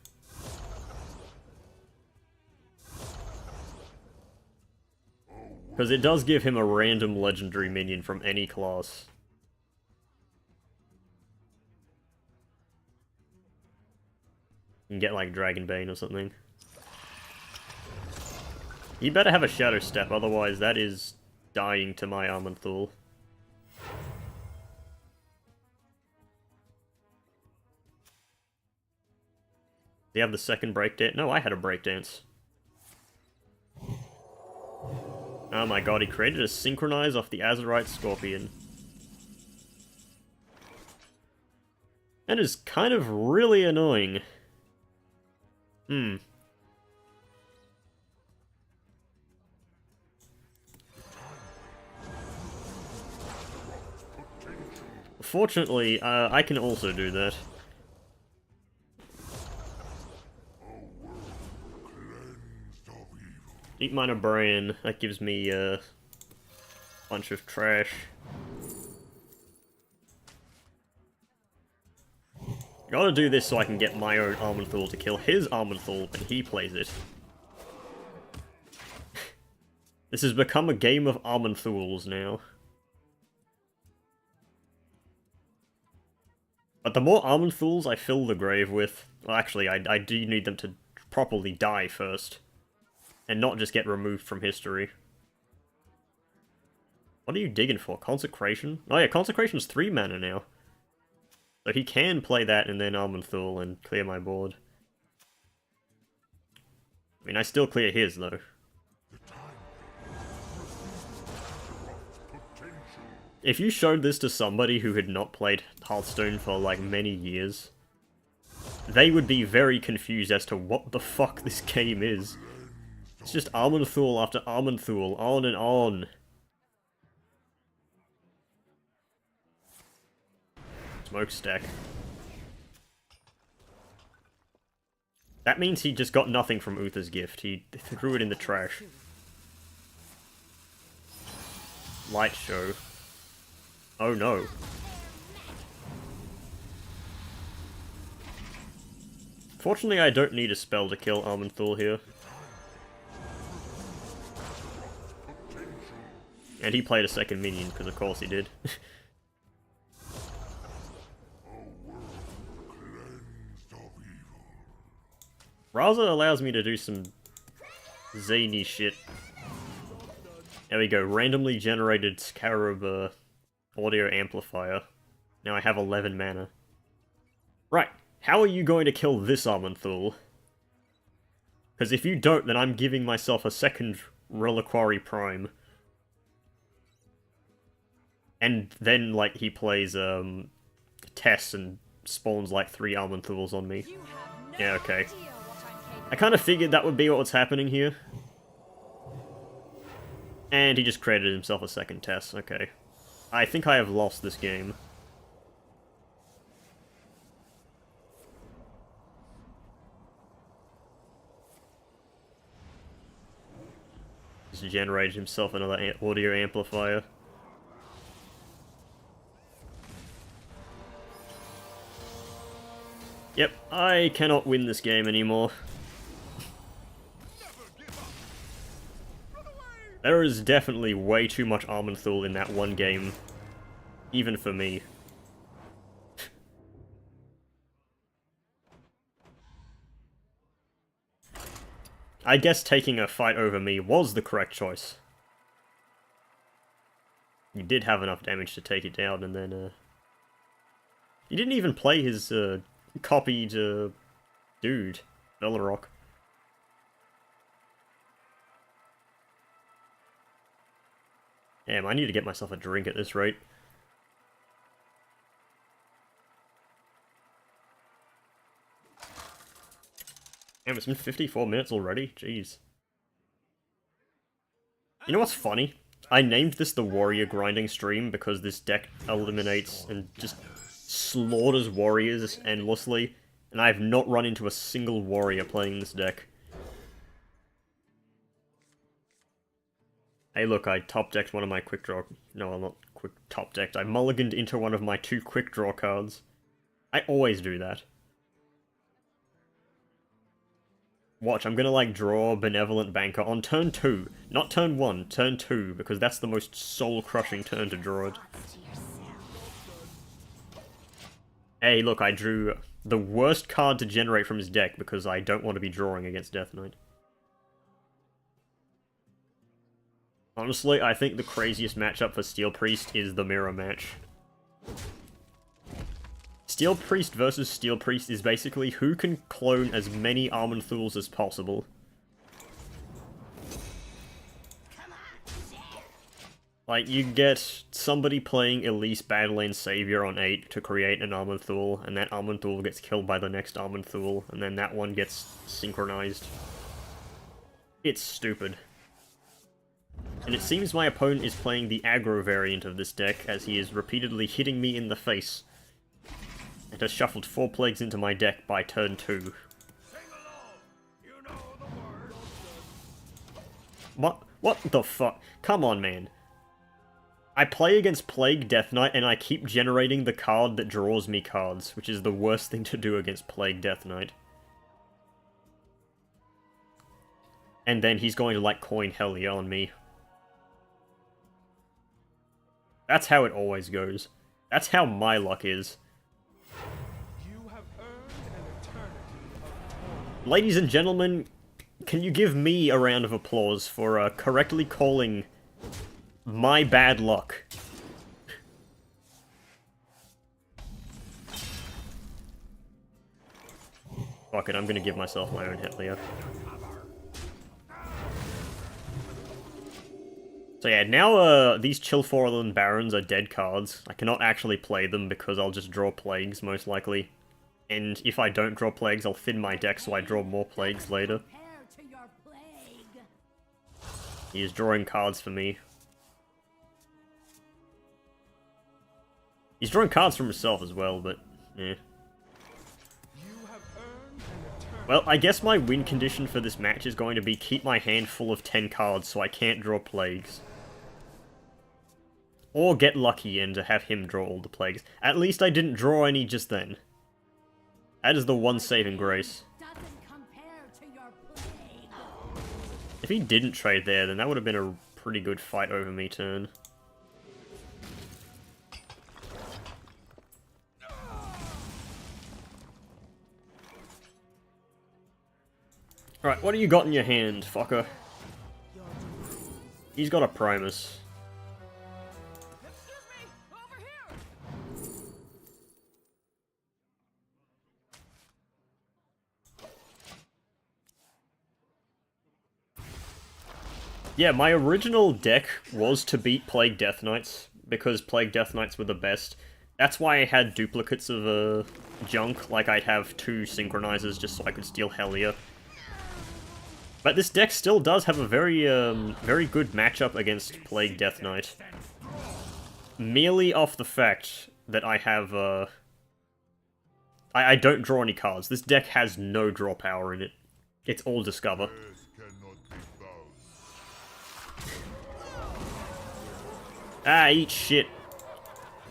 Because it does give him a random legendary minion from any class. You can get like Dragonbane or something. You better have a Shadow Step, otherwise that is dying to my Aman'Thul. Do you have the second breakdance? No, I had a breakdance. Oh my god, he created a Synchronize off the Azurite Scorpion. That is kind of really annoying. Fortunately, I can also do that. Deep Miner Brain, that gives me a bunch of trash. Gotta do this so I can get my own Aman'Thul to kill his Aman'Thul when he plays it. This has become a game of Aman'Thuls now. But the more Aman'Thuls I fill the grave with... Well, actually, I do need them to properly die first. And not just get removed from history. What are you digging for? Consecration? Oh yeah, Consecration's 3 mana now. So he can play that and then Aman'Thul and clear my board. I mean, I still clear his, though. If you showed this to somebody who had not played Hearthstone for, like, many years, they would be very confused as to what the fuck this game is. It's just Aman'Thul after Aman'Thul, on and on. Smokestack. That means he just got nothing from Uther's gift. He threw it in the trash. Light show. Oh no. Fortunately, I don't need a spell to kill Aman'Thul here. And he played a second minion, because of course he did. Raza allows me to do some zany shit. There we go, randomly generated Scarab audio amplifier. Now I have 11 mana. Right, how are you going to kill this Aman'Thul? Because if you don't, then I'm giving myself a second Reliquary Prime. And then, like, he plays, Tess and spawns, like, 3 Aman'Thuls on me. Yeah, okay. I kind of figured that would be what was happening here. And he just created himself a second Tess, okay. I think I have lost this game. Just generated himself another audio amplifier. Yep, I cannot win this game anymore. There is definitely way too much Aman'Thul in that one game. Even for me. I guess taking a fight over me was the correct choice. You did have enough damage to take it down, and then, he didn't even play his, copied, dude, Velorock. Damn, I need to get myself a drink at this rate. Damn, it's been 54 minutes already? Jeez. You know what's funny? I named this the warrior grinding stream because this deck eliminates and just slaughters warriors endlessly, and I have not run into a single warrior playing this deck. Hey look, I top-decked one of my quick draw... No, I'm not quick top-decked. I mulliganed into one of my 2 quick draw cards. I always do that. Watch, I'm gonna, like, draw Benevolent Banker on turn 2. Not turn 1, turn 2, because that's the most soul-crushing turn to draw it. Hey, look, I drew the worst card to generate from his deck because I don't want to be drawing against Death Knight. Honestly, I think the craziest matchup for Steel Priest is the mirror match. Steel Priest versus Steel Priest is basically who can clone as many Armanthuls as possible. Like, you get somebody playing Elise Badlands Savior on 8 to create an Armanthul, and that Armanthul gets killed by the next Armanthul, and then that one gets synchronized. It's stupid. And it seems my opponent is playing the aggro variant of this deck, as he is repeatedly hitting me in the face. And has shuffled 4 plagues into my deck by turn 2. What the fuck? Come on, man. I play against Plague Death Knight, and I keep generating the card that draws me cards, which is the worst thing to do against Plague Death Knight. And then he's going to, like, coin Hellia on me. That's how it always goes. That's how my luck is. You have earned an eternity of Ladies and gentlemen, can you give me a round of applause for correctly calling my bad luck? Fuck it, I'm gonna give myself my own Hellia. So yeah, now these Chilforland Barons are dead cards. I cannot actually play them because I'll just draw Plagues, most likely. And if I don't draw Plagues, I'll thin my deck so I draw more Plagues later. He is drawing cards for me. He's drawing cards for himself as well, but yeah. Well, I guess my win condition for this match is going to be keep my hand full of 10 cards so I can't draw Plagues. Or get lucky and have him draw all the Plagues. At least I didn't draw any just then. That is the one saving grace. If he didn't trade there, then that would have been a pretty good fight over me turn. Alright, what do you got in your hand, fucker? He's got a Primus. Yeah, my original deck was to beat Plague Death Knights, because Plague Death Knights were the best. That's why I had duplicates of junk, like I'd have 2 Synchronizers just so I could steal Hellia. But this deck still does have a very, very good matchup against Plague Death Knight. Merely off the fact that I have, I don't draw any cards. This deck has no draw power in it. It's all Discover. Ah, eat shit.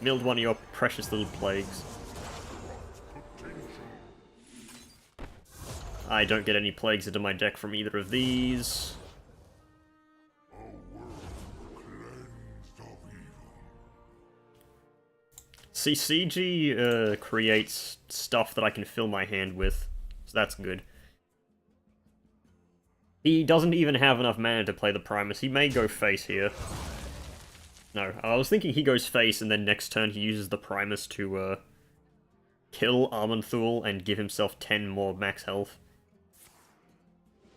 Milled one of your precious little Plagues. I don't get any Plagues into my deck from either of these. See, CG creates stuff that I can fill my hand with, so that's good. He doesn't even have enough mana to play the Primus. He may go face here. No, I was thinking he goes face and then next turn he uses the Primus to kill Armanthul and give himself 10 more max health.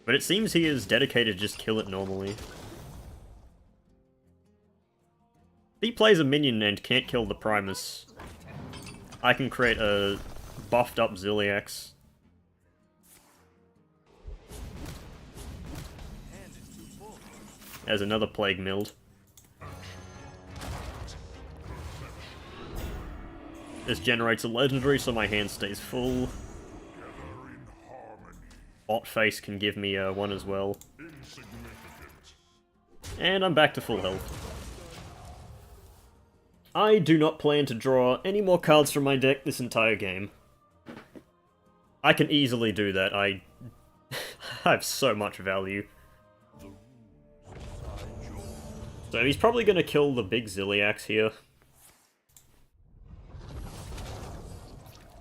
But it seems he is dedicated to just kill it normally. If he plays a minion and can't kill the Primus, I can create a buffed up Ziliax. As another Plague Mild. This generates a legendary, so my hand stays full. Botface can give me one as well. And I'm back to full health. I do not plan to draw any more cards from my deck this entire game. I can easily do that. I have so much value. So he's probably going to kill the big Ziliax here.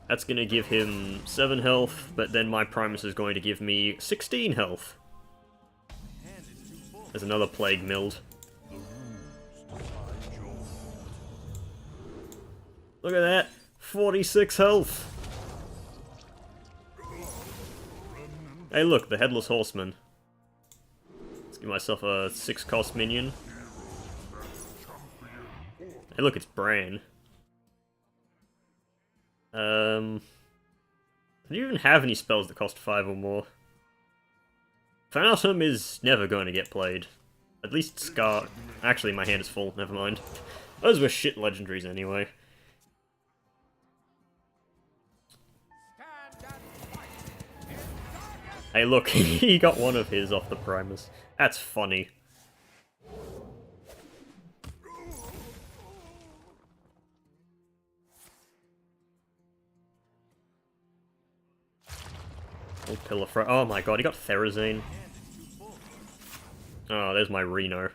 That's going to give him 7 health, but then my Primus is going to give me 16 health. There's another Plague Mild. Look at that! 46 health! Hey look, the Headless Horseman. Let's give myself a 6-cost minion. Hey look, it's Bran. Do you even have any spells that cost 5 or more? Phantom is never going to get played. At least Scar... Actually, my hand is full, never mind. Those were shit legendaries anyway. Hey look, he got one of his off the Primus. That's funny. Oh my god, he got Therazane. Oh, there's my Reno.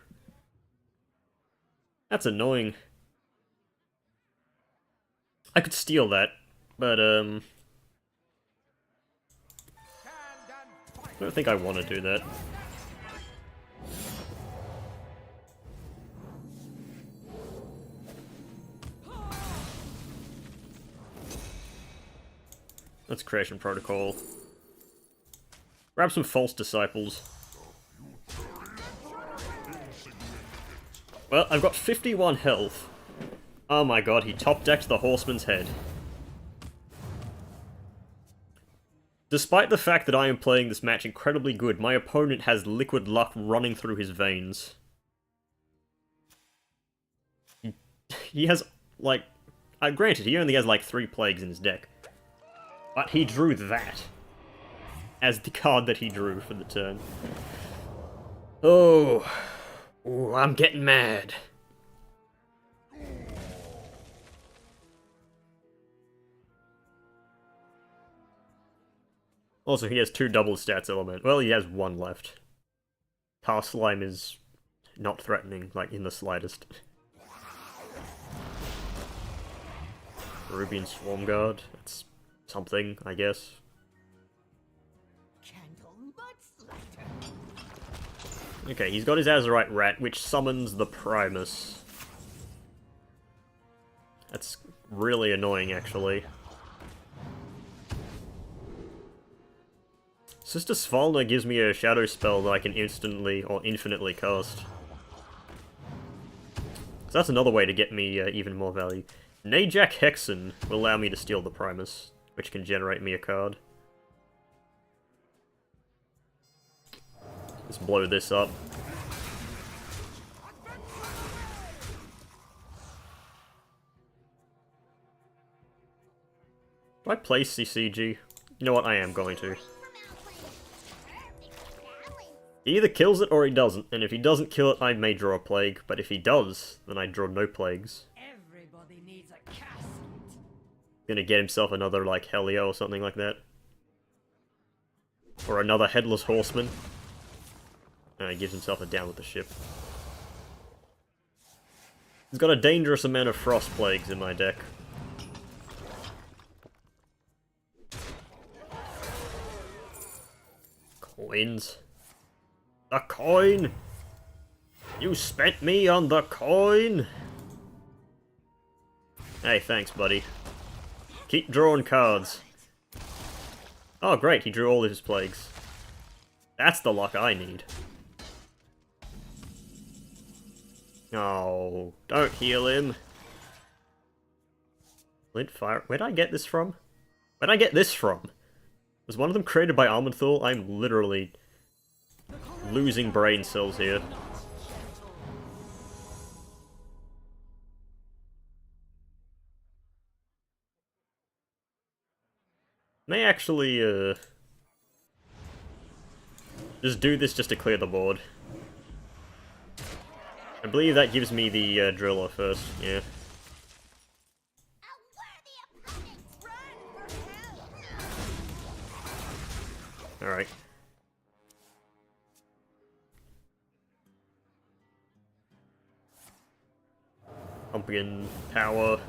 That's annoying. I could steal that, but I don't think I want to do that. That's Creation Protocol. Grab some False Disciples. Well, I've got 51 health. Oh my god, he top-decked the Horseman's head. Despite the fact that I am playing this match incredibly good, my opponent has liquid luck running through his veins. He has, like... granted, he only has like 3 plagues in his deck. But he drew that as the card that he drew for the turn. Oh. Ooh, I'm getting mad. Also, he has 2 double stats element. Well, he has 1 left. Tar Slime is not threatening, like, in the slightest. Rubian Swarm Guard. That's something, I guess. Okay, he's got his Azurite Rat, which summons the Primus. That's really annoying, actually. Sister Svalna gives me a shadow spell that I can instantly or infinitely cast. So that's another way to get me even more value. Najak Hexen will allow me to steal the Primus, which can generate me a card. Let's blow this up. Do I play CCG? You know what, I am going to. He either kills it or he doesn't, and if he doesn't kill it, I may draw a plague, but if he does, then I draw no plagues. Everybody needs a casket. Gonna get himself another, like, Helio or something like that. Or another Headless Horseman. And he gives himself a down with the ship. He's got a dangerous amount of Frost Plagues in my deck. Coins. The coin! You spent me on the coin! Hey, thanks, buddy. Keep drawing cards. Oh great, he drew all his plagues. That's the luck I need. Oh, don't heal him. Flint fire. Where'd I get this from? Where'd I get this from? Was one of them created by Armenthal? I'm literally losing brain cells here. May actually, just do this just to clear the board. I believe that gives me the driller first, yeah. Alright. Pumpkin power.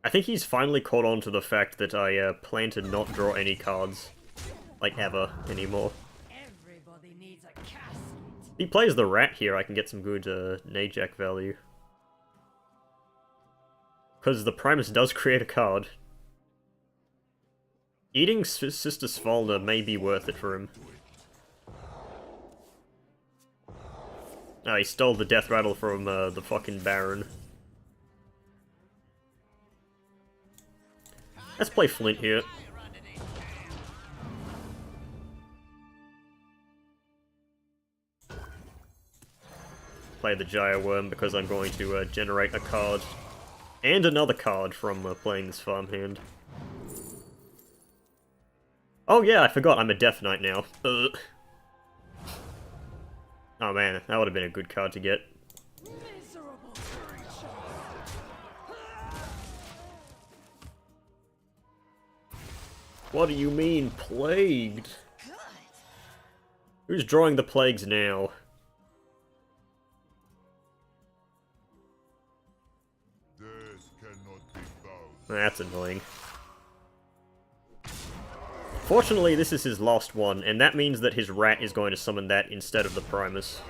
I think he's finally caught on to the fact that I plan to not draw any cards, like ever, anymore. Everybody needs a casket. If he plays the rat here, I can get some good Najak value. Because the Primus does create a card. Eating Sister Svalna may be worth it for him. Oh, he stole the Death Rattle from the fucking Baron. Let's play Flint here. Play the Gyre Worm because I'm going to generate a card. And another card from playing this farmhand. Oh yeah, I forgot I'm a Death Knight now. Oh man, that would have been a good card to get. Miserable creature. What do you mean, plagued? Who's drawing the plagues now? Death cannot be bound. That's annoying. Fortunately, this is his last one, and that means that his rat is going to summon that instead of the Primus.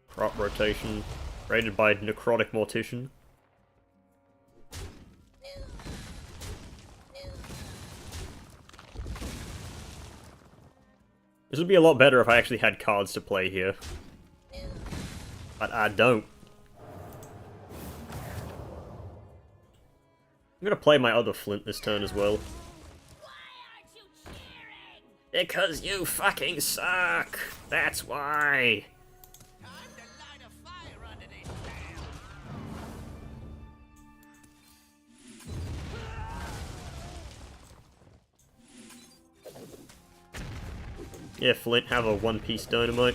Crop rotation, rated by Necrotic Mortician. This would be a lot better if I actually had cards to play here. But I don't. I'm gonna play my other Flint this turn as well. Why aren't you cheering? Because you fucking suck! That's why! Time to light a fire under this town. Yeah, Flint, have a one-piece dynamite.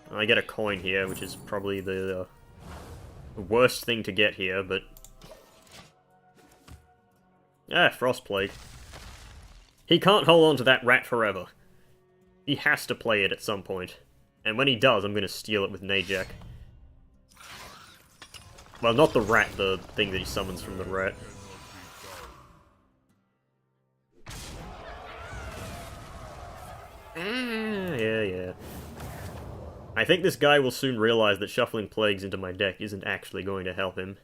I get a coin here, which is probably the worst thing to get here, but... Ah, Frostplague. He can't hold on to that rat forever. He has to play it at some point. And when he does, I'm gonna steal it with Najak. Well, not the rat, the thing that he summons from the rat. Yeah. I think this guy will soon realize that shuffling plagues into my deck isn't actually going to help him.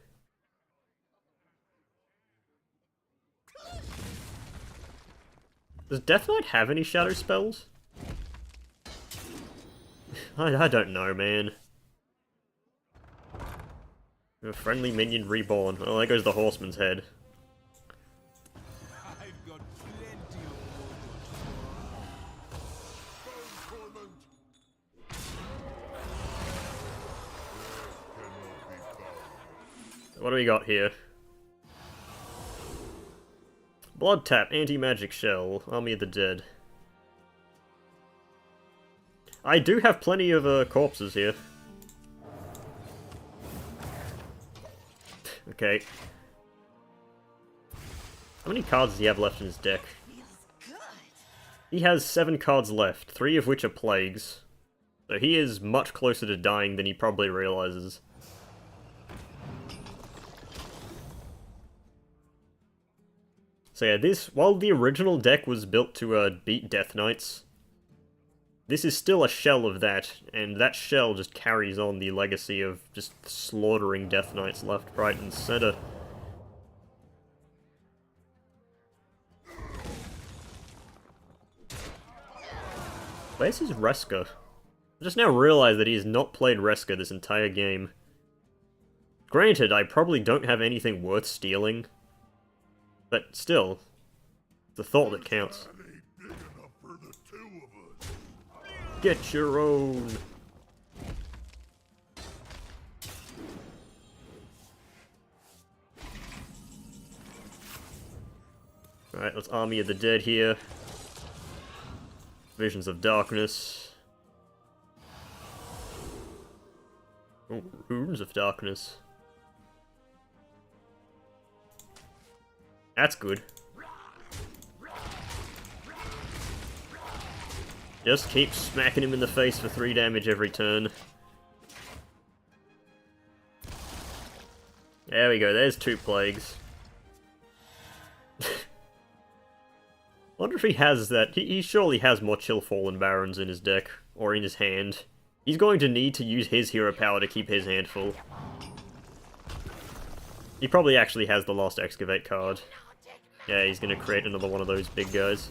Does Death Knight have any shadow spells? I don't know, man. A friendly minion reborn. Oh, there goes the horseman's head. I've got plenty of Torment. Death cannot be bound. What do we got here? Blood Tap, Anti-Magic Shell, Army of the Dead. I do have plenty of corpses here. Okay. How many cards does he have left in his deck? He has 7 cards left, 3 of which are plagues. So he is much closer to dying than he probably realizes. So yeah, while the original deck was built to beat Death Knights, this is still a shell of that, and that shell just carries on the legacy of just slaughtering Death Knights left, right, and center. Where's his Reska? I just now realized that he has not played Reska this entire game. Granted, I probably don't have anything worth stealing, but still, it's the thought that counts. That ain't big enough for the two of us. Get your own! Alright, let's Army of the Dead here. Visions of Darkness. Oh, Runes of Darkness. That's good. Just keep smacking him in the face for 3 damage every turn. There we go, there's 2 plagues. Wonder if he has that. He surely has more Chill Fallen Barons in his deck, or in his hand. He's going to need to use his hero power to keep his hand full. He probably actually has the Lost Excavate card. Yeah, he's gonna create another one of those big guys.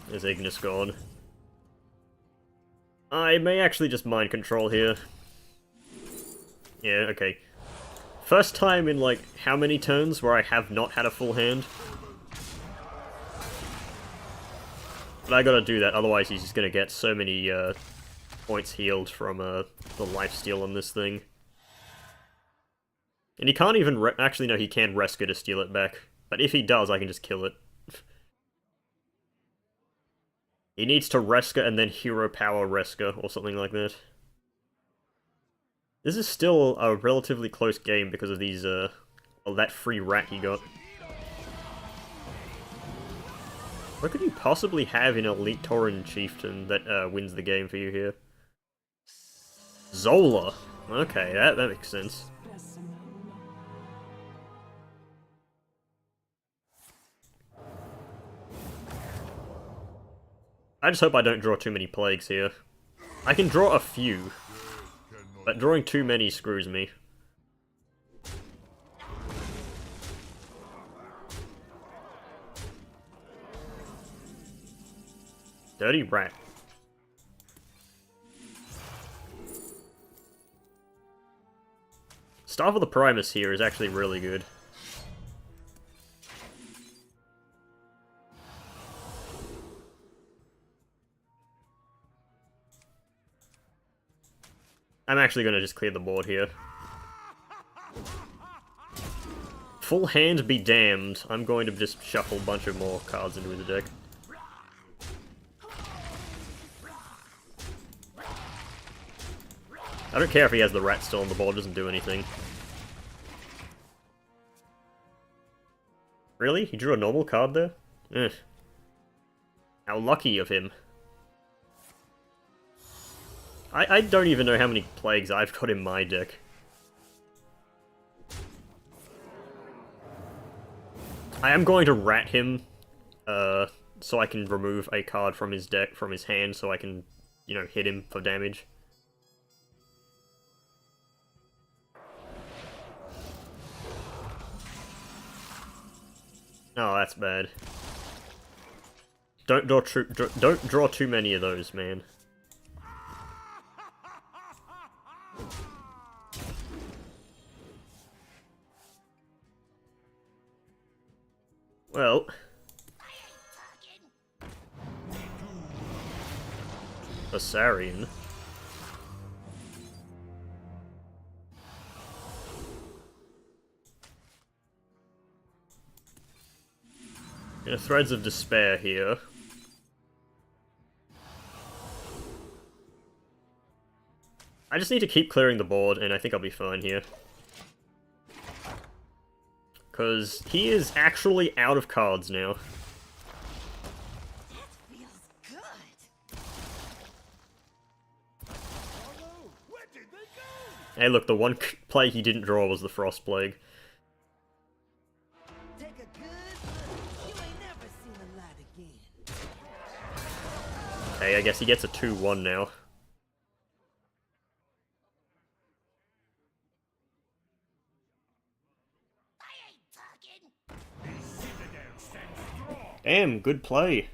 There's Ignis gone. I may actually just mind control here. Yeah, okay. First time in, like, how many turns where I have not had a full hand? But I gotta do that, otherwise he's just gonna get so many, points healed from, the lifesteal on this thing. And he can't even actually, no, he can Reska to steal it back. But if he does, I can just kill it. He needs to Reska and then Hero Power Reska, or something like that. This is still a relatively close game because of these, that free rat he got. What could you possibly have in Elite Tauren Chieftain that, wins the game for you here? Zola! Okay, that makes sense. I just hope I don't draw too many plagues here. I can draw a few, but drawing too many screws me. Dirty rat. Staff of the Primus here is actually really good. I'm actually going to just clear the board here. Full hand be damned. I'm going to just shuffle a bunch of more cards into his deck. I don't care if he has the rat still on the board, it doesn't do anything. Really? He drew a normal card there? Ugh. How lucky of him. I don't even know how many plagues I've got in my deck. I am going to rat him, so I can remove a card from his deck, from his hand, so I can, you know, hit him for damage. Oh, that's bad. Don't draw too many of those, man. Well, Asarian. Threads of Despair here. I just need to keep clearing the board, and I think I'll be fine here. Because he is actually out of cards now. Hey look, the one plague he didn't draw was the Frost Plague. Take a good look. You ain't never seen the light again. Hey, I guess he gets a 2-1 now. I ain't talking. Damn, good play.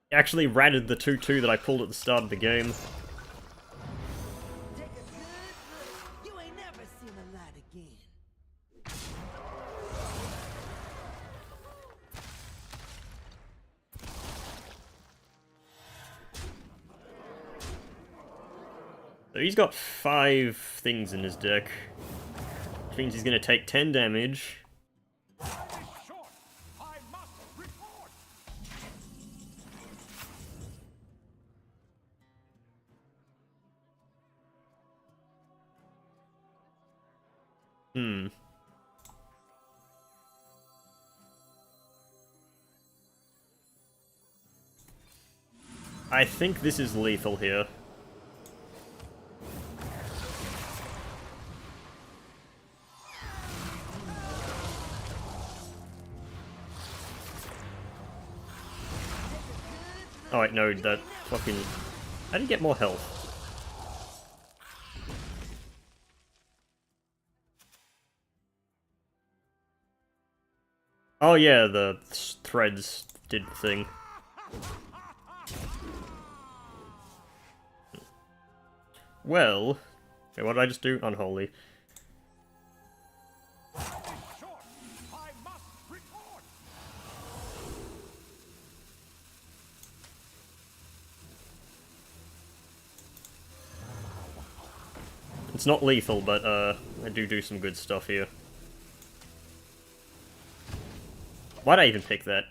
He actually ratted the 2-2 that I pulled at the start of the game. Take a good look. You ain't never seen the light again. So he's got 5 things in his deck. Which means he's gonna take 10 damage. Short. I must report. Hmm. I think this is lethal here. Oh wait, no, that fucking... How do you get more health? Oh yeah, the threads did the thing. Well... Okay, what did I just do? Unholy. Short. I must report. It's not lethal, but I do some good stuff here. Why'd I even pick that?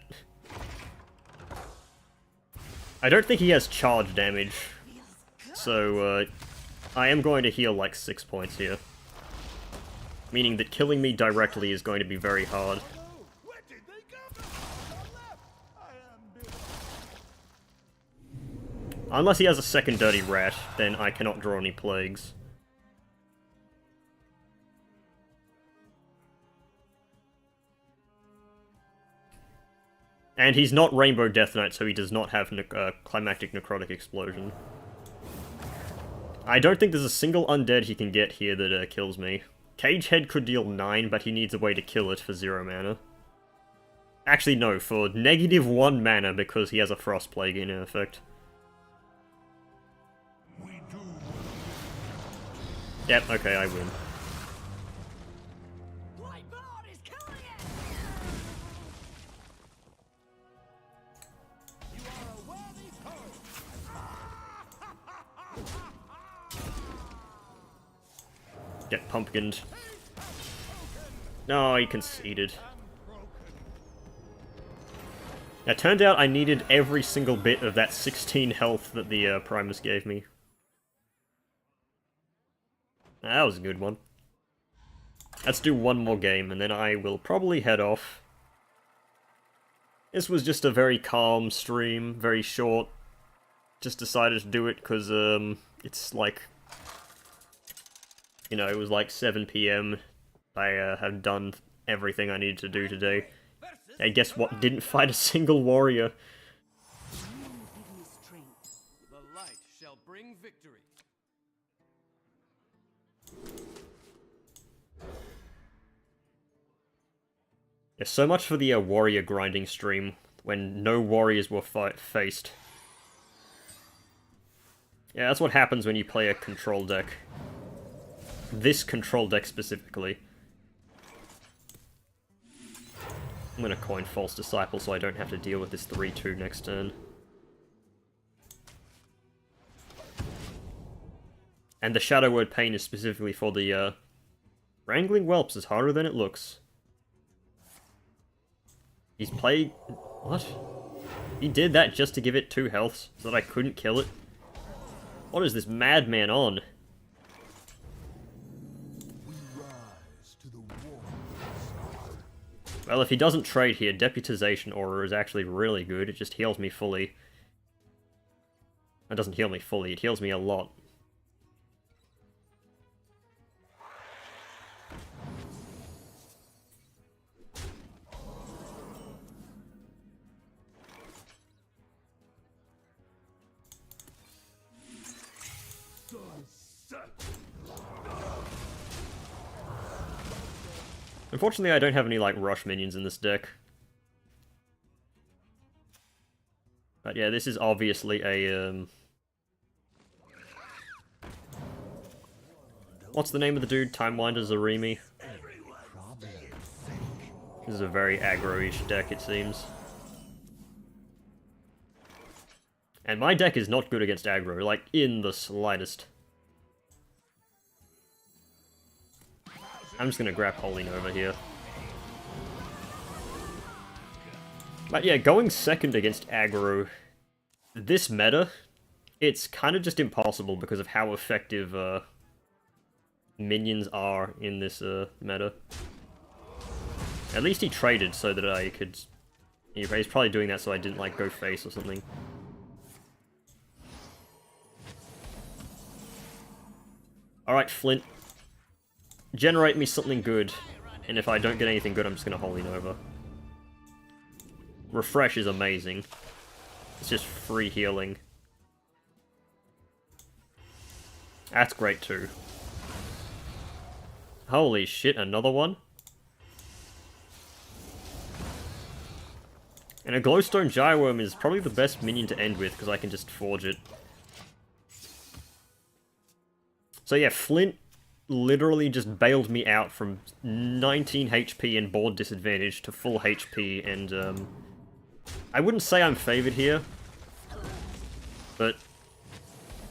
I don't think he has charge damage, so I am going to heal like 6 points here. Meaning that killing me directly is going to be very hard. Where did they go? On left. I am bitter. Unless he has a second Dirty Rat, then I cannot draw any plagues. And he's not Rainbow Death Knight, so he does not have Climactic Necrotic Explosion. I don't think there's a single undead he can get here that kills me. Cage Head could deal 9, but he needs a way to kill it for 0 mana. Actually, no, for -1 mana because he has a Frost Plague in effect. We do. Yep, okay, I win. Lightboard is killing it. You are a worthy foe. Get pumpkined. No, he conceded. It turned out I needed every single bit of that 16 health that the Primus gave me. That was a good one. Let's do one more game, and then I will probably head off. This was just a very calm stream, very short. Just decided to do it because, it's like... You know, it was like 7 PM. I have done everything I needed to do today. Hey, guess what? Didn't fight a single warrior. The light shall bring victory. Yeah, so much for the warrior grinding stream, when no warriors were faced. Yeah, that's what happens when you play a control deck. This control deck specifically. I'm gonna coin False Disciple so I don't have to deal with this 3-2 next turn. And the Shadow Word Pain is specifically for the, Wrangling Whelps is harder than it looks. He's played... What? He did that just to give it 2 healths, so that I couldn't kill it? What is this madman on? We rise to the war. Well, if he doesn't trade here, Deputization Aura is actually really good. It just heals me fully. It doesn't heal me fully, it heals me a lot. Unfortunately, I don't have any, like, rush minions in this deck. But yeah, this is obviously a, what's the name of the dude? Timewinder Zarimi? This is a very aggro-ish deck, it seems. And my deck is not good against aggro, like, in the slightest. I'm just gonna grab Holy Nova here. But yeah, going second against aggro, this meta, it's kind of just impossible because of how effective minions are in this meta. At least he traded so that I could... He's probably doing that so I didn't, like, go face or something. Alright, Flint. Generate me something good, and if I don't get anything good, I'm just gonna Holy Nova. Refresh is amazing. It's just free healing. That's great too. Holy shit, another one? And a Glowstone Gyreworm is probably the best minion to end with, because I can just forge it. So yeah, Flint literally just bailed me out from 19 HP and board disadvantage to full HP, and I wouldn't say I'm favored here, but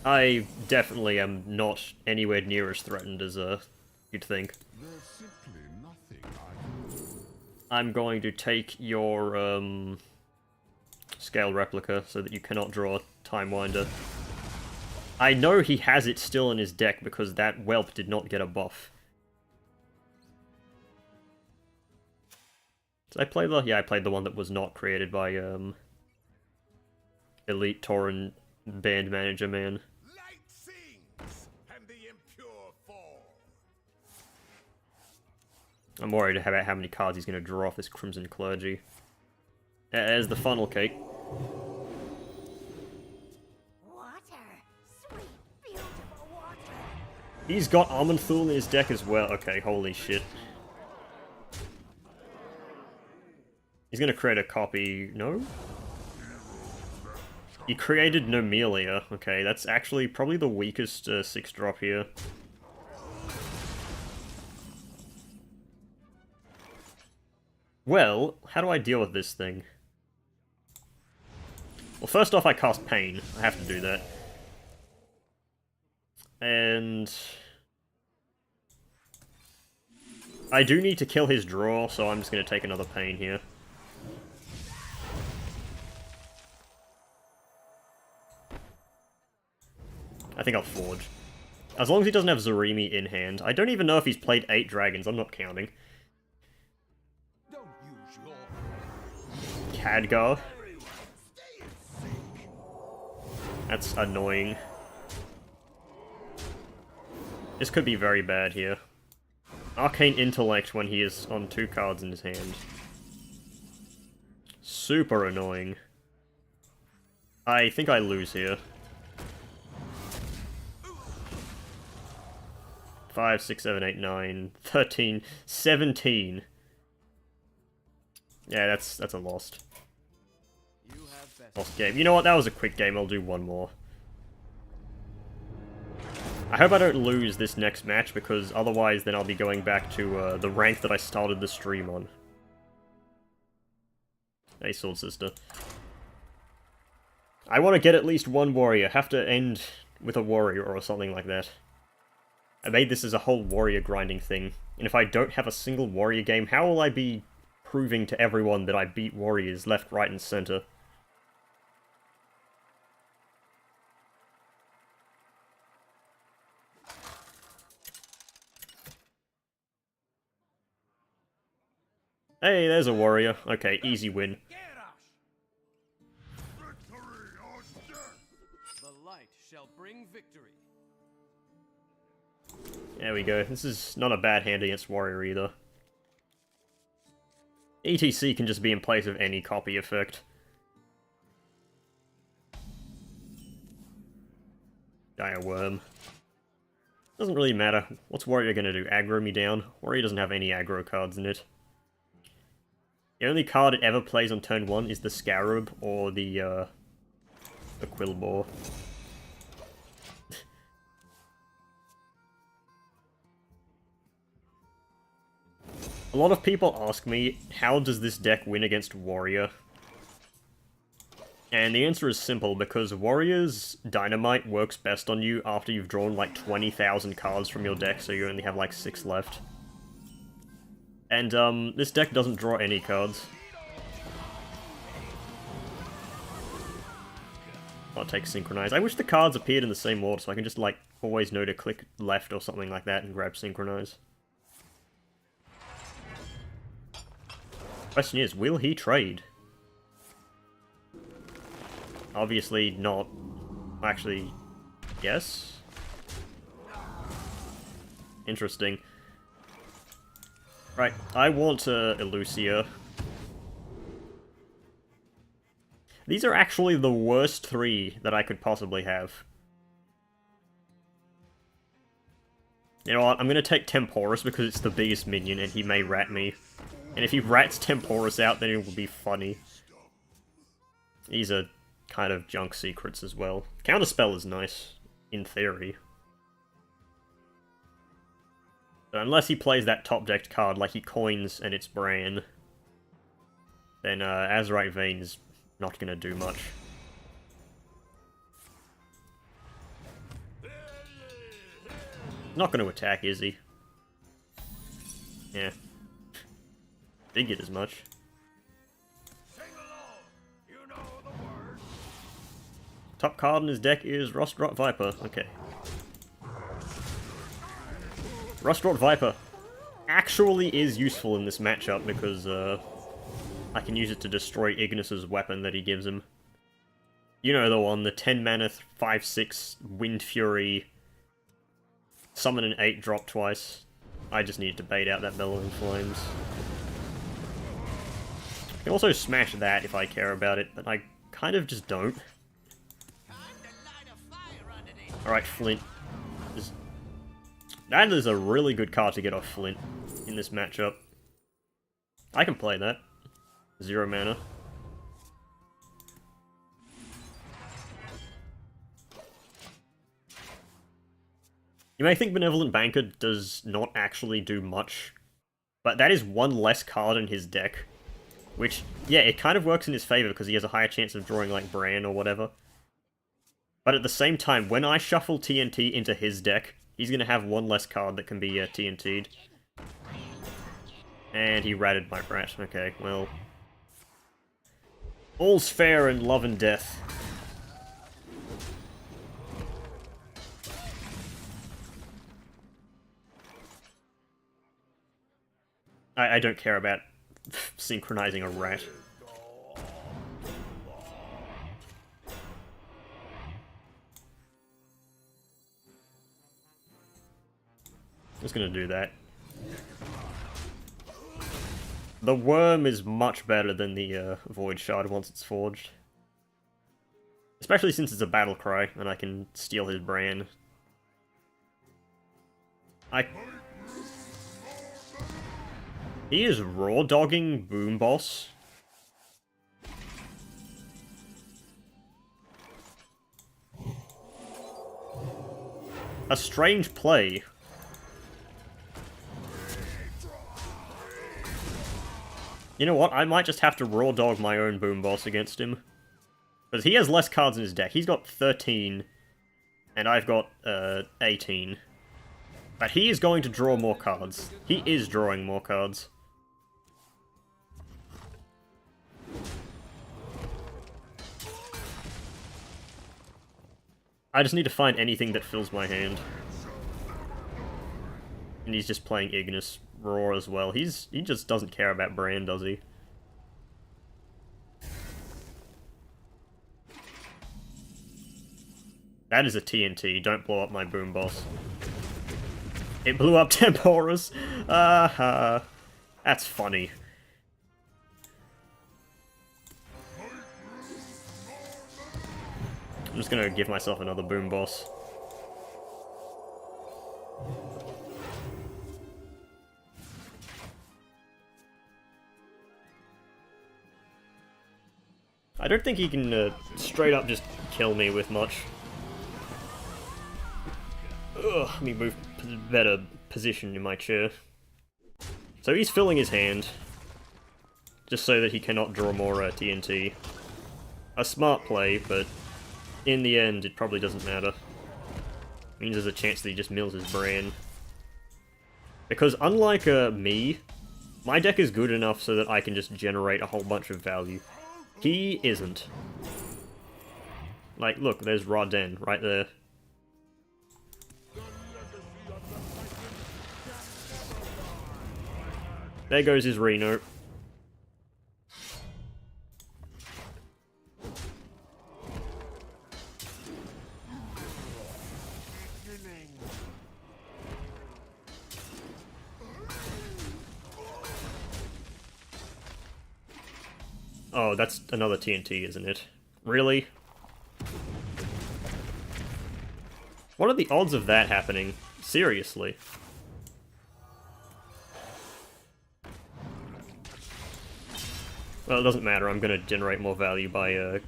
I definitely am not anywhere near as threatened as you'd think. There's simply nothing I'm going to take your Scale Replica so that you cannot draw Timewinder. I know he has it still in his deck because that whelp did not get a buff. Did I play the... Yeah, I played the one that was not created by Elite Tauren Band Manager Man. Light sings, and the impure fall. I'm worried about how many cards he's going to draw off this Crimson Clergy. There's the funnel cake. He's got Aman'Thul in his deck as well. Okay, holy shit. He's gonna create a copy... No? He created Nomelia. Okay, that's actually probably the weakest 6-drop here. Well, how do I deal with this thing? Well, first off, I cast Pain. I have to do that. And I do need to kill his draw, so I'm just going to take another Pain here. I think I'll Forge. As long as he doesn't have Zarimi in hand. I don't even know if he's played 8 dragons, I'm not counting. Don't use your Khadgar. That's annoying. This could be very bad here. Arcane Intellect when he is on 2 cards in his hand. Super annoying. I think I lose here. 5, 6, 7, 8, 9, 13, 17. Yeah, that's a lost. Lost game. You know what? That was a quick game. I'll do one more. I hope I don't lose this next match, because otherwise then I'll be going back to the rank that I started the stream on. Hey, Sword Sister. I want to get at least one warrior. Have to end with a warrior or something like that. I made this as a whole warrior grinding thing, and if I don't have a single warrior game, how will I be proving to everyone that I beat warriors left, right, and center? Hey, there's a warrior. Okay, easy win. victory or death. The light shall bring victory. There we go. This is not a bad hand against warrior either. ETC can just be in place of any copy effect. Dire Worm. Doesn't really matter. What's Warrior gonna do? Aggro me down? Warrior doesn't have any aggro cards in it. The only card it ever plays on turn 1 is the Scarab or the Quillbore. A lot of people ask me, how does this deck win against Warrior? And the answer is simple, because Warrior's Dynamite works best on you after you've drawn like 20,000 cards from your deck, so you only have like 6 left. And this deck doesn't draw any cards. I'll take Synchronize. I wish the cards appeared in the same order, so I can just like always know to click left or something like that and grab Synchronize. Question is, will he trade? Obviously not. Actually, yes? Interesting. Right, I want Elucia. These are actually the worst 3 that I could possibly have. You know what, I'm gonna take Temporus because it's the biggest minion and he may rat me. And if he rats Temporus out, then it will be funny. These are kind of junk secrets as well. Counterspell is nice, in theory. But unless he plays that top-decked card, like he coins and it's Bran, then Azurite Vein is not gonna do much. Not gonna attack, is he? Yeah. Figured as much. Top card in his deck is Rostrot Viper. Okay. Rostrot Viper actually is useful in this matchup because I can use it to destroy Ignis's weapon that he gives him. You know the one, the 10 mana 5/6 Wind Fury, summon an 8 drop twice. I just needed to bait out that Bellowing Flames. I can also smash that if I care about it, but I kind of just don't. Alright, Flint. That is a really good card to get off Flint in this matchup. I can play that. 0 mana. You may think Benevolent Banker does not actually do much, but that is one less card in his deck. Which, yeah, it kind of works in his favor because he has a higher chance of drawing like Bran or whatever. But at the same time, when I shuffle TNT into his deck, he's going to have one less card that can be TNT'd. And he ratted my rat. Okay, well. All's fair in love and death. I don't care about synchronizing a rat. Just gonna do that. The worm is much better than the void shard once it's forged. Especially since it's a battle cry, and I can steal his Bran. He is raw dogging Boom Boss. A strange play. You know what, I might just have to raw dog my own Boom Boss against him. Because he has less cards in his deck. He's got 13, and I've got 18. But he is going to draw more cards. He is drawing more cards. I just need to find anything that fills my hand. And he's just playing Ignis Roar as well. He just doesn't care about Bran, does he? That is a TNT. Don't blow up my Boom Boss. It blew up Temporus. That's funny. I'm just gonna give myself another Boom Boss. I don't think he can straight up just kill me with much. Ugh, let me move better position in my chair. So he's filling his hand, just so that he cannot draw more TNT. A smart play, but in the end it probably doesn't matter. Means there's a chance that he just mills his brain. Because unlike me, my deck is good enough so that I can just generate a whole bunch of value. He isn't. Like, look, there's Rodden right there. There goes his Reno. Oh, that's another TNT, isn't it? Really? What are the odds of that happening? Seriously. Well, it doesn't matter, I'm gonna generate more value by,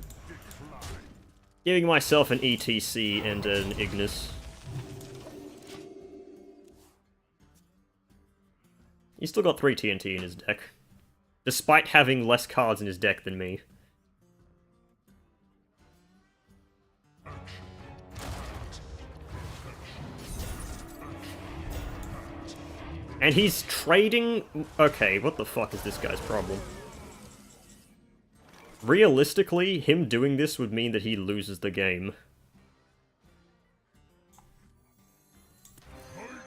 giving myself an ETC and an Ignis. He's still got 3 TNT in his deck. Despite having less cards in his deck than me. And he's trading... Okay, what the fuck is this guy's problem? Realistically, him doing this would mean that he loses the game.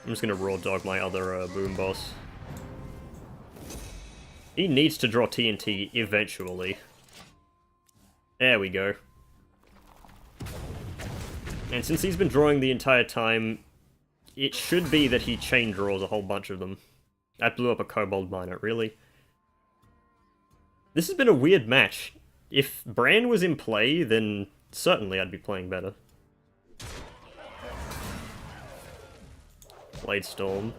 I'm just gonna raw dog my other boom boss. He needs to draw TNT eventually. There we go. And since he's been drawing the entire time, it should be that he chain draws a whole bunch of them. That blew up a Kobold Miner, really? This has been a weird match. If Bran was in play, then certainly I'd be playing better. Blade Storm.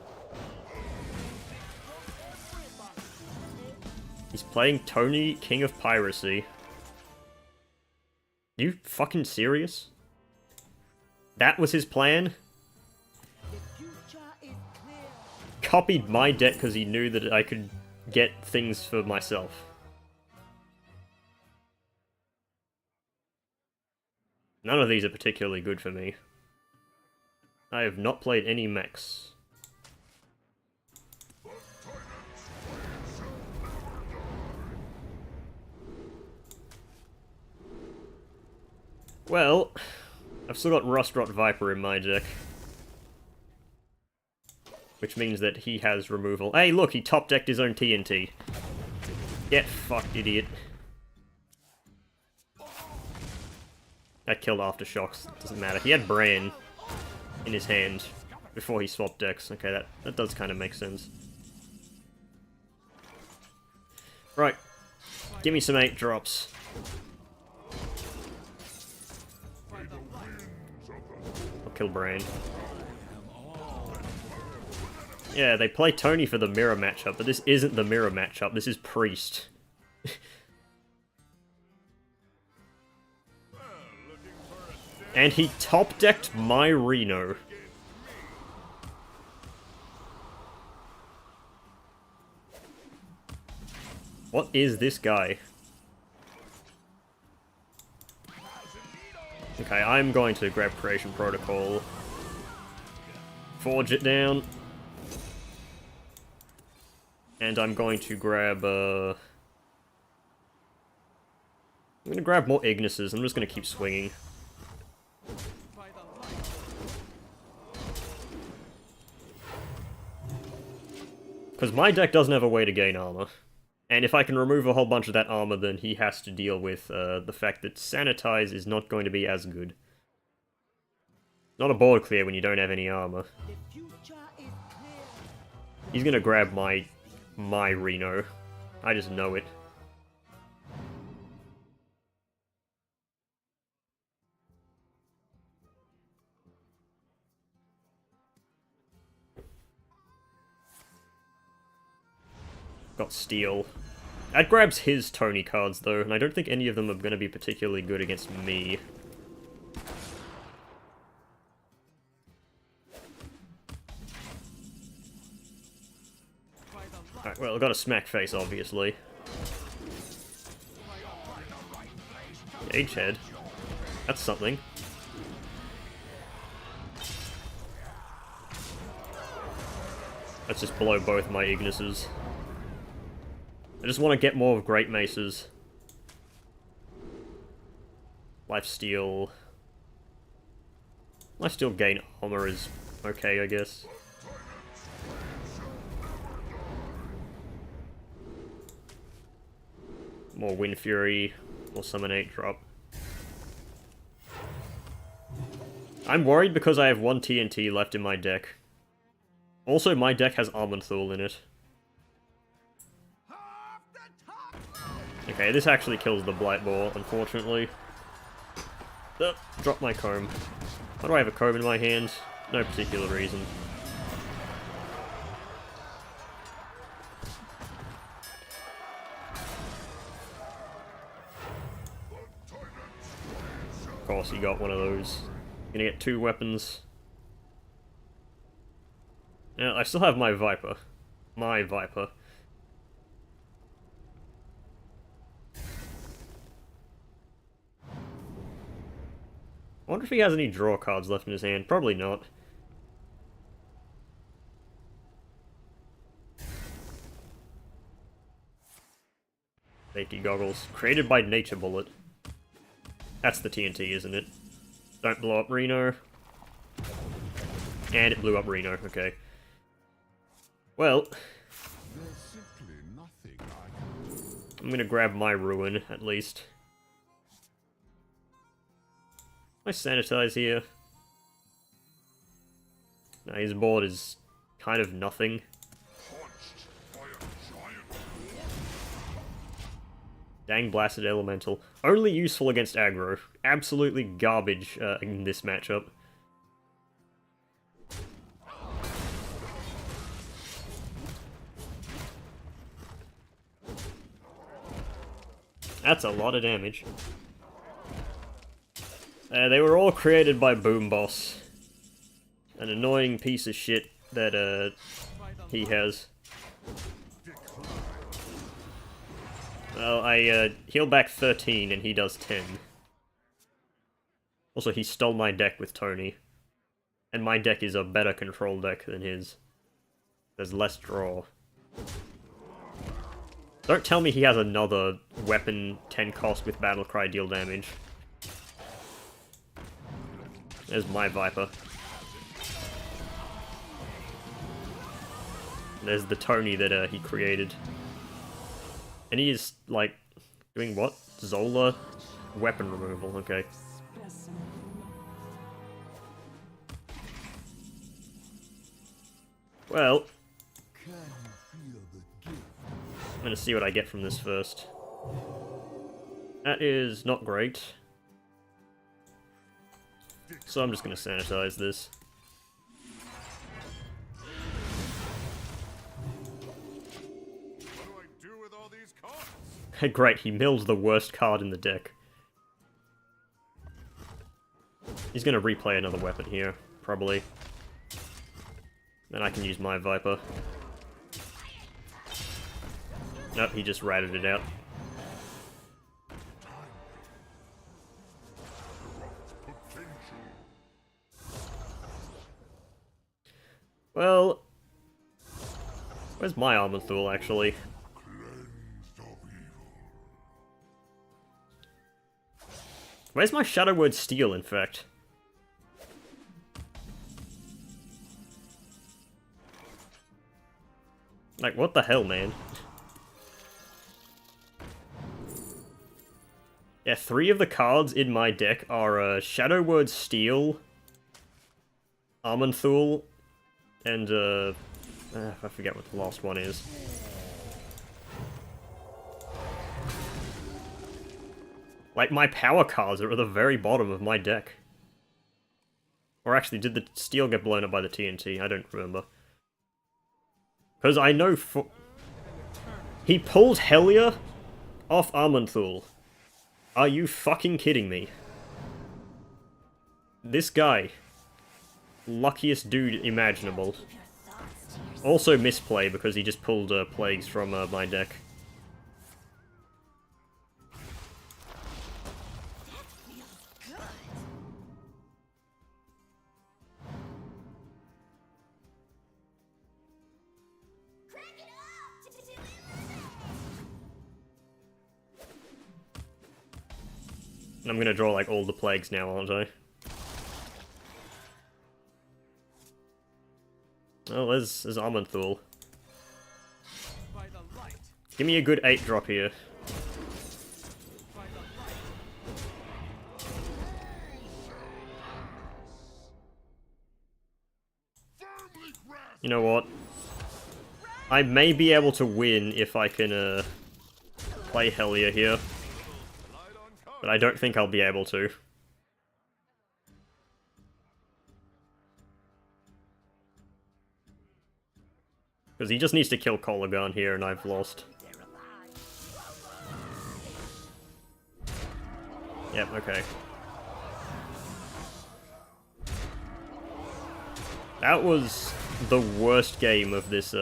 He's playing Tony, King of Piracy. You fucking serious? That was his plan? Copied my deck because he knew that I could get things for myself. None of these are particularly good for me. I have not played any mechs. Well, I've still got Rustrot Viper in my deck. Which means that he has removal. Hey, look, he top-decked his own TNT. Get fucked, idiot. That killed Aftershocks. Doesn't matter. He had Bran in his hand before he swapped decks. Okay, that does kind of make sense. Right. Give me some 8 drops. I'll kill Bran. Yeah, they play Tony for the mirror matchup, but this isn't the mirror matchup, this is Priest. And he top-decked my Reno. What is this guy? Okay, I'm going to grab Creation Protocol. Forge it down. And I'm going to grab, I'm gonna grab more Ignises. I'm just gonna keep swinging. Because my deck doesn't have a way to gain armor. And if I can remove a whole bunch of that armor, then he has to deal with the fact that Sanitize is not going to be as good. Not a board clear when you don't have any armor. He's gonna grab my Reno. I just know it. got Steel. That grabs his Tony cards, though, and I don't think any of them are going to be particularly good against me. Alright, well, I've got a smack face, obviously. Gauge head. That's something. Let's just blow both my Ignises. I just want to get more of Great Maces. Lifesteal. Lifesteal gain armor is okay, I guess. More Wind Fury, more Summon 8 drop. I'm worried because I have one TNT left in my deck. Also, my deck has Armenthul in it. Okay, this actually kills the Blight Ball, unfortunately. Drop my comb. Why do I have a comb in my hand? No particular reason. Of course, he got one of those. Gonna get 2 weapons. Now, I still have my Viper. My Viper. I wonder if he has any draw cards left in his hand. Probably not. Safety goggles. Created by Nature Bullet. That's the TNT, isn't it? Don't blow up Reno. And it blew up Reno, okay. Well, I'm gonna grab my Ruin, at least. I sanitize here. Now his board is kind of nothing. Dang Blasted Elemental. Only useful against aggro. Absolutely garbage in this matchup. That's a lot of damage. They were all created by Boom Boss. An annoying piece of shit that he has. Well, I heal back 13 and he does 10. Also, he stole my deck with Tony. And my deck is a better control deck than his. There's less draw. Don't tell me he has another weapon 10 cost with Battlecry deal damage. There's my Viper. There's the Tony that he created. And he is, like, doing what? Zola? Weapon removal, okay. Well, I'm gonna see what I get from this first. That is not great. So I'm just gonna sanitize this. What do I do with all these cards? Great, he milled the worst card in the deck. He's gonna replay another weapon here, probably. Then I can use my Viper. Nope, he just ratted it out. Well, where's my Armenthul, actually? Where's my Shadow Word Steel, in fact? Like, what the hell, man? Yeah, 3 of the cards in my deck are Shadow Word Steel, Armenthul, and I forget what the last one is. Like, my power cards are at the very bottom of my deck. Or actually, did the steel get blown up by the TNT? I don't remember. Because I know for... He pulled Helia off Armanthul. Are you fucking kidding me? This guy. Luckiest dude imaginable. Also misplay because he just pulled plagues from my deck. And I'm gonna draw like all the plagues now, aren't I? Oh, there's Armanthul. By the light. Give me a good 8-drop here. By the You know what? I may be able to win if I can play Helia here. But I don't think I'll be able to. Because he just needs to kill Kolaghan here and I've lost. Yep, okay. That was the worst game of this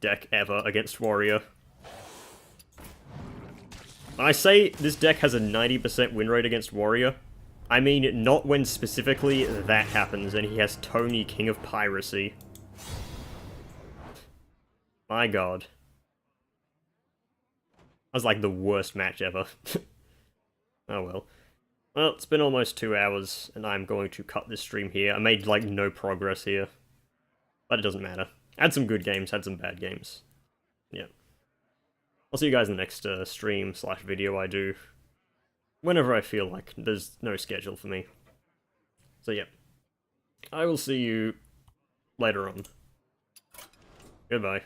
deck ever against Warrior. When I say this deck has a 90% win rate against Warrior, I mean not when specifically that happens and he has Tony, King of Piracy. My god. That was like the worst match ever. Oh well. Well, it's been almost 2 hours, and I'm going to cut this stream here. I made, like, no progress here. But it doesn't matter. Had some good games, had some bad games. Yeah. I'll see you guys in the next stream/video I do. Whenever I feel like. There's no schedule for me. So yeah. I will see you later on. Goodbye.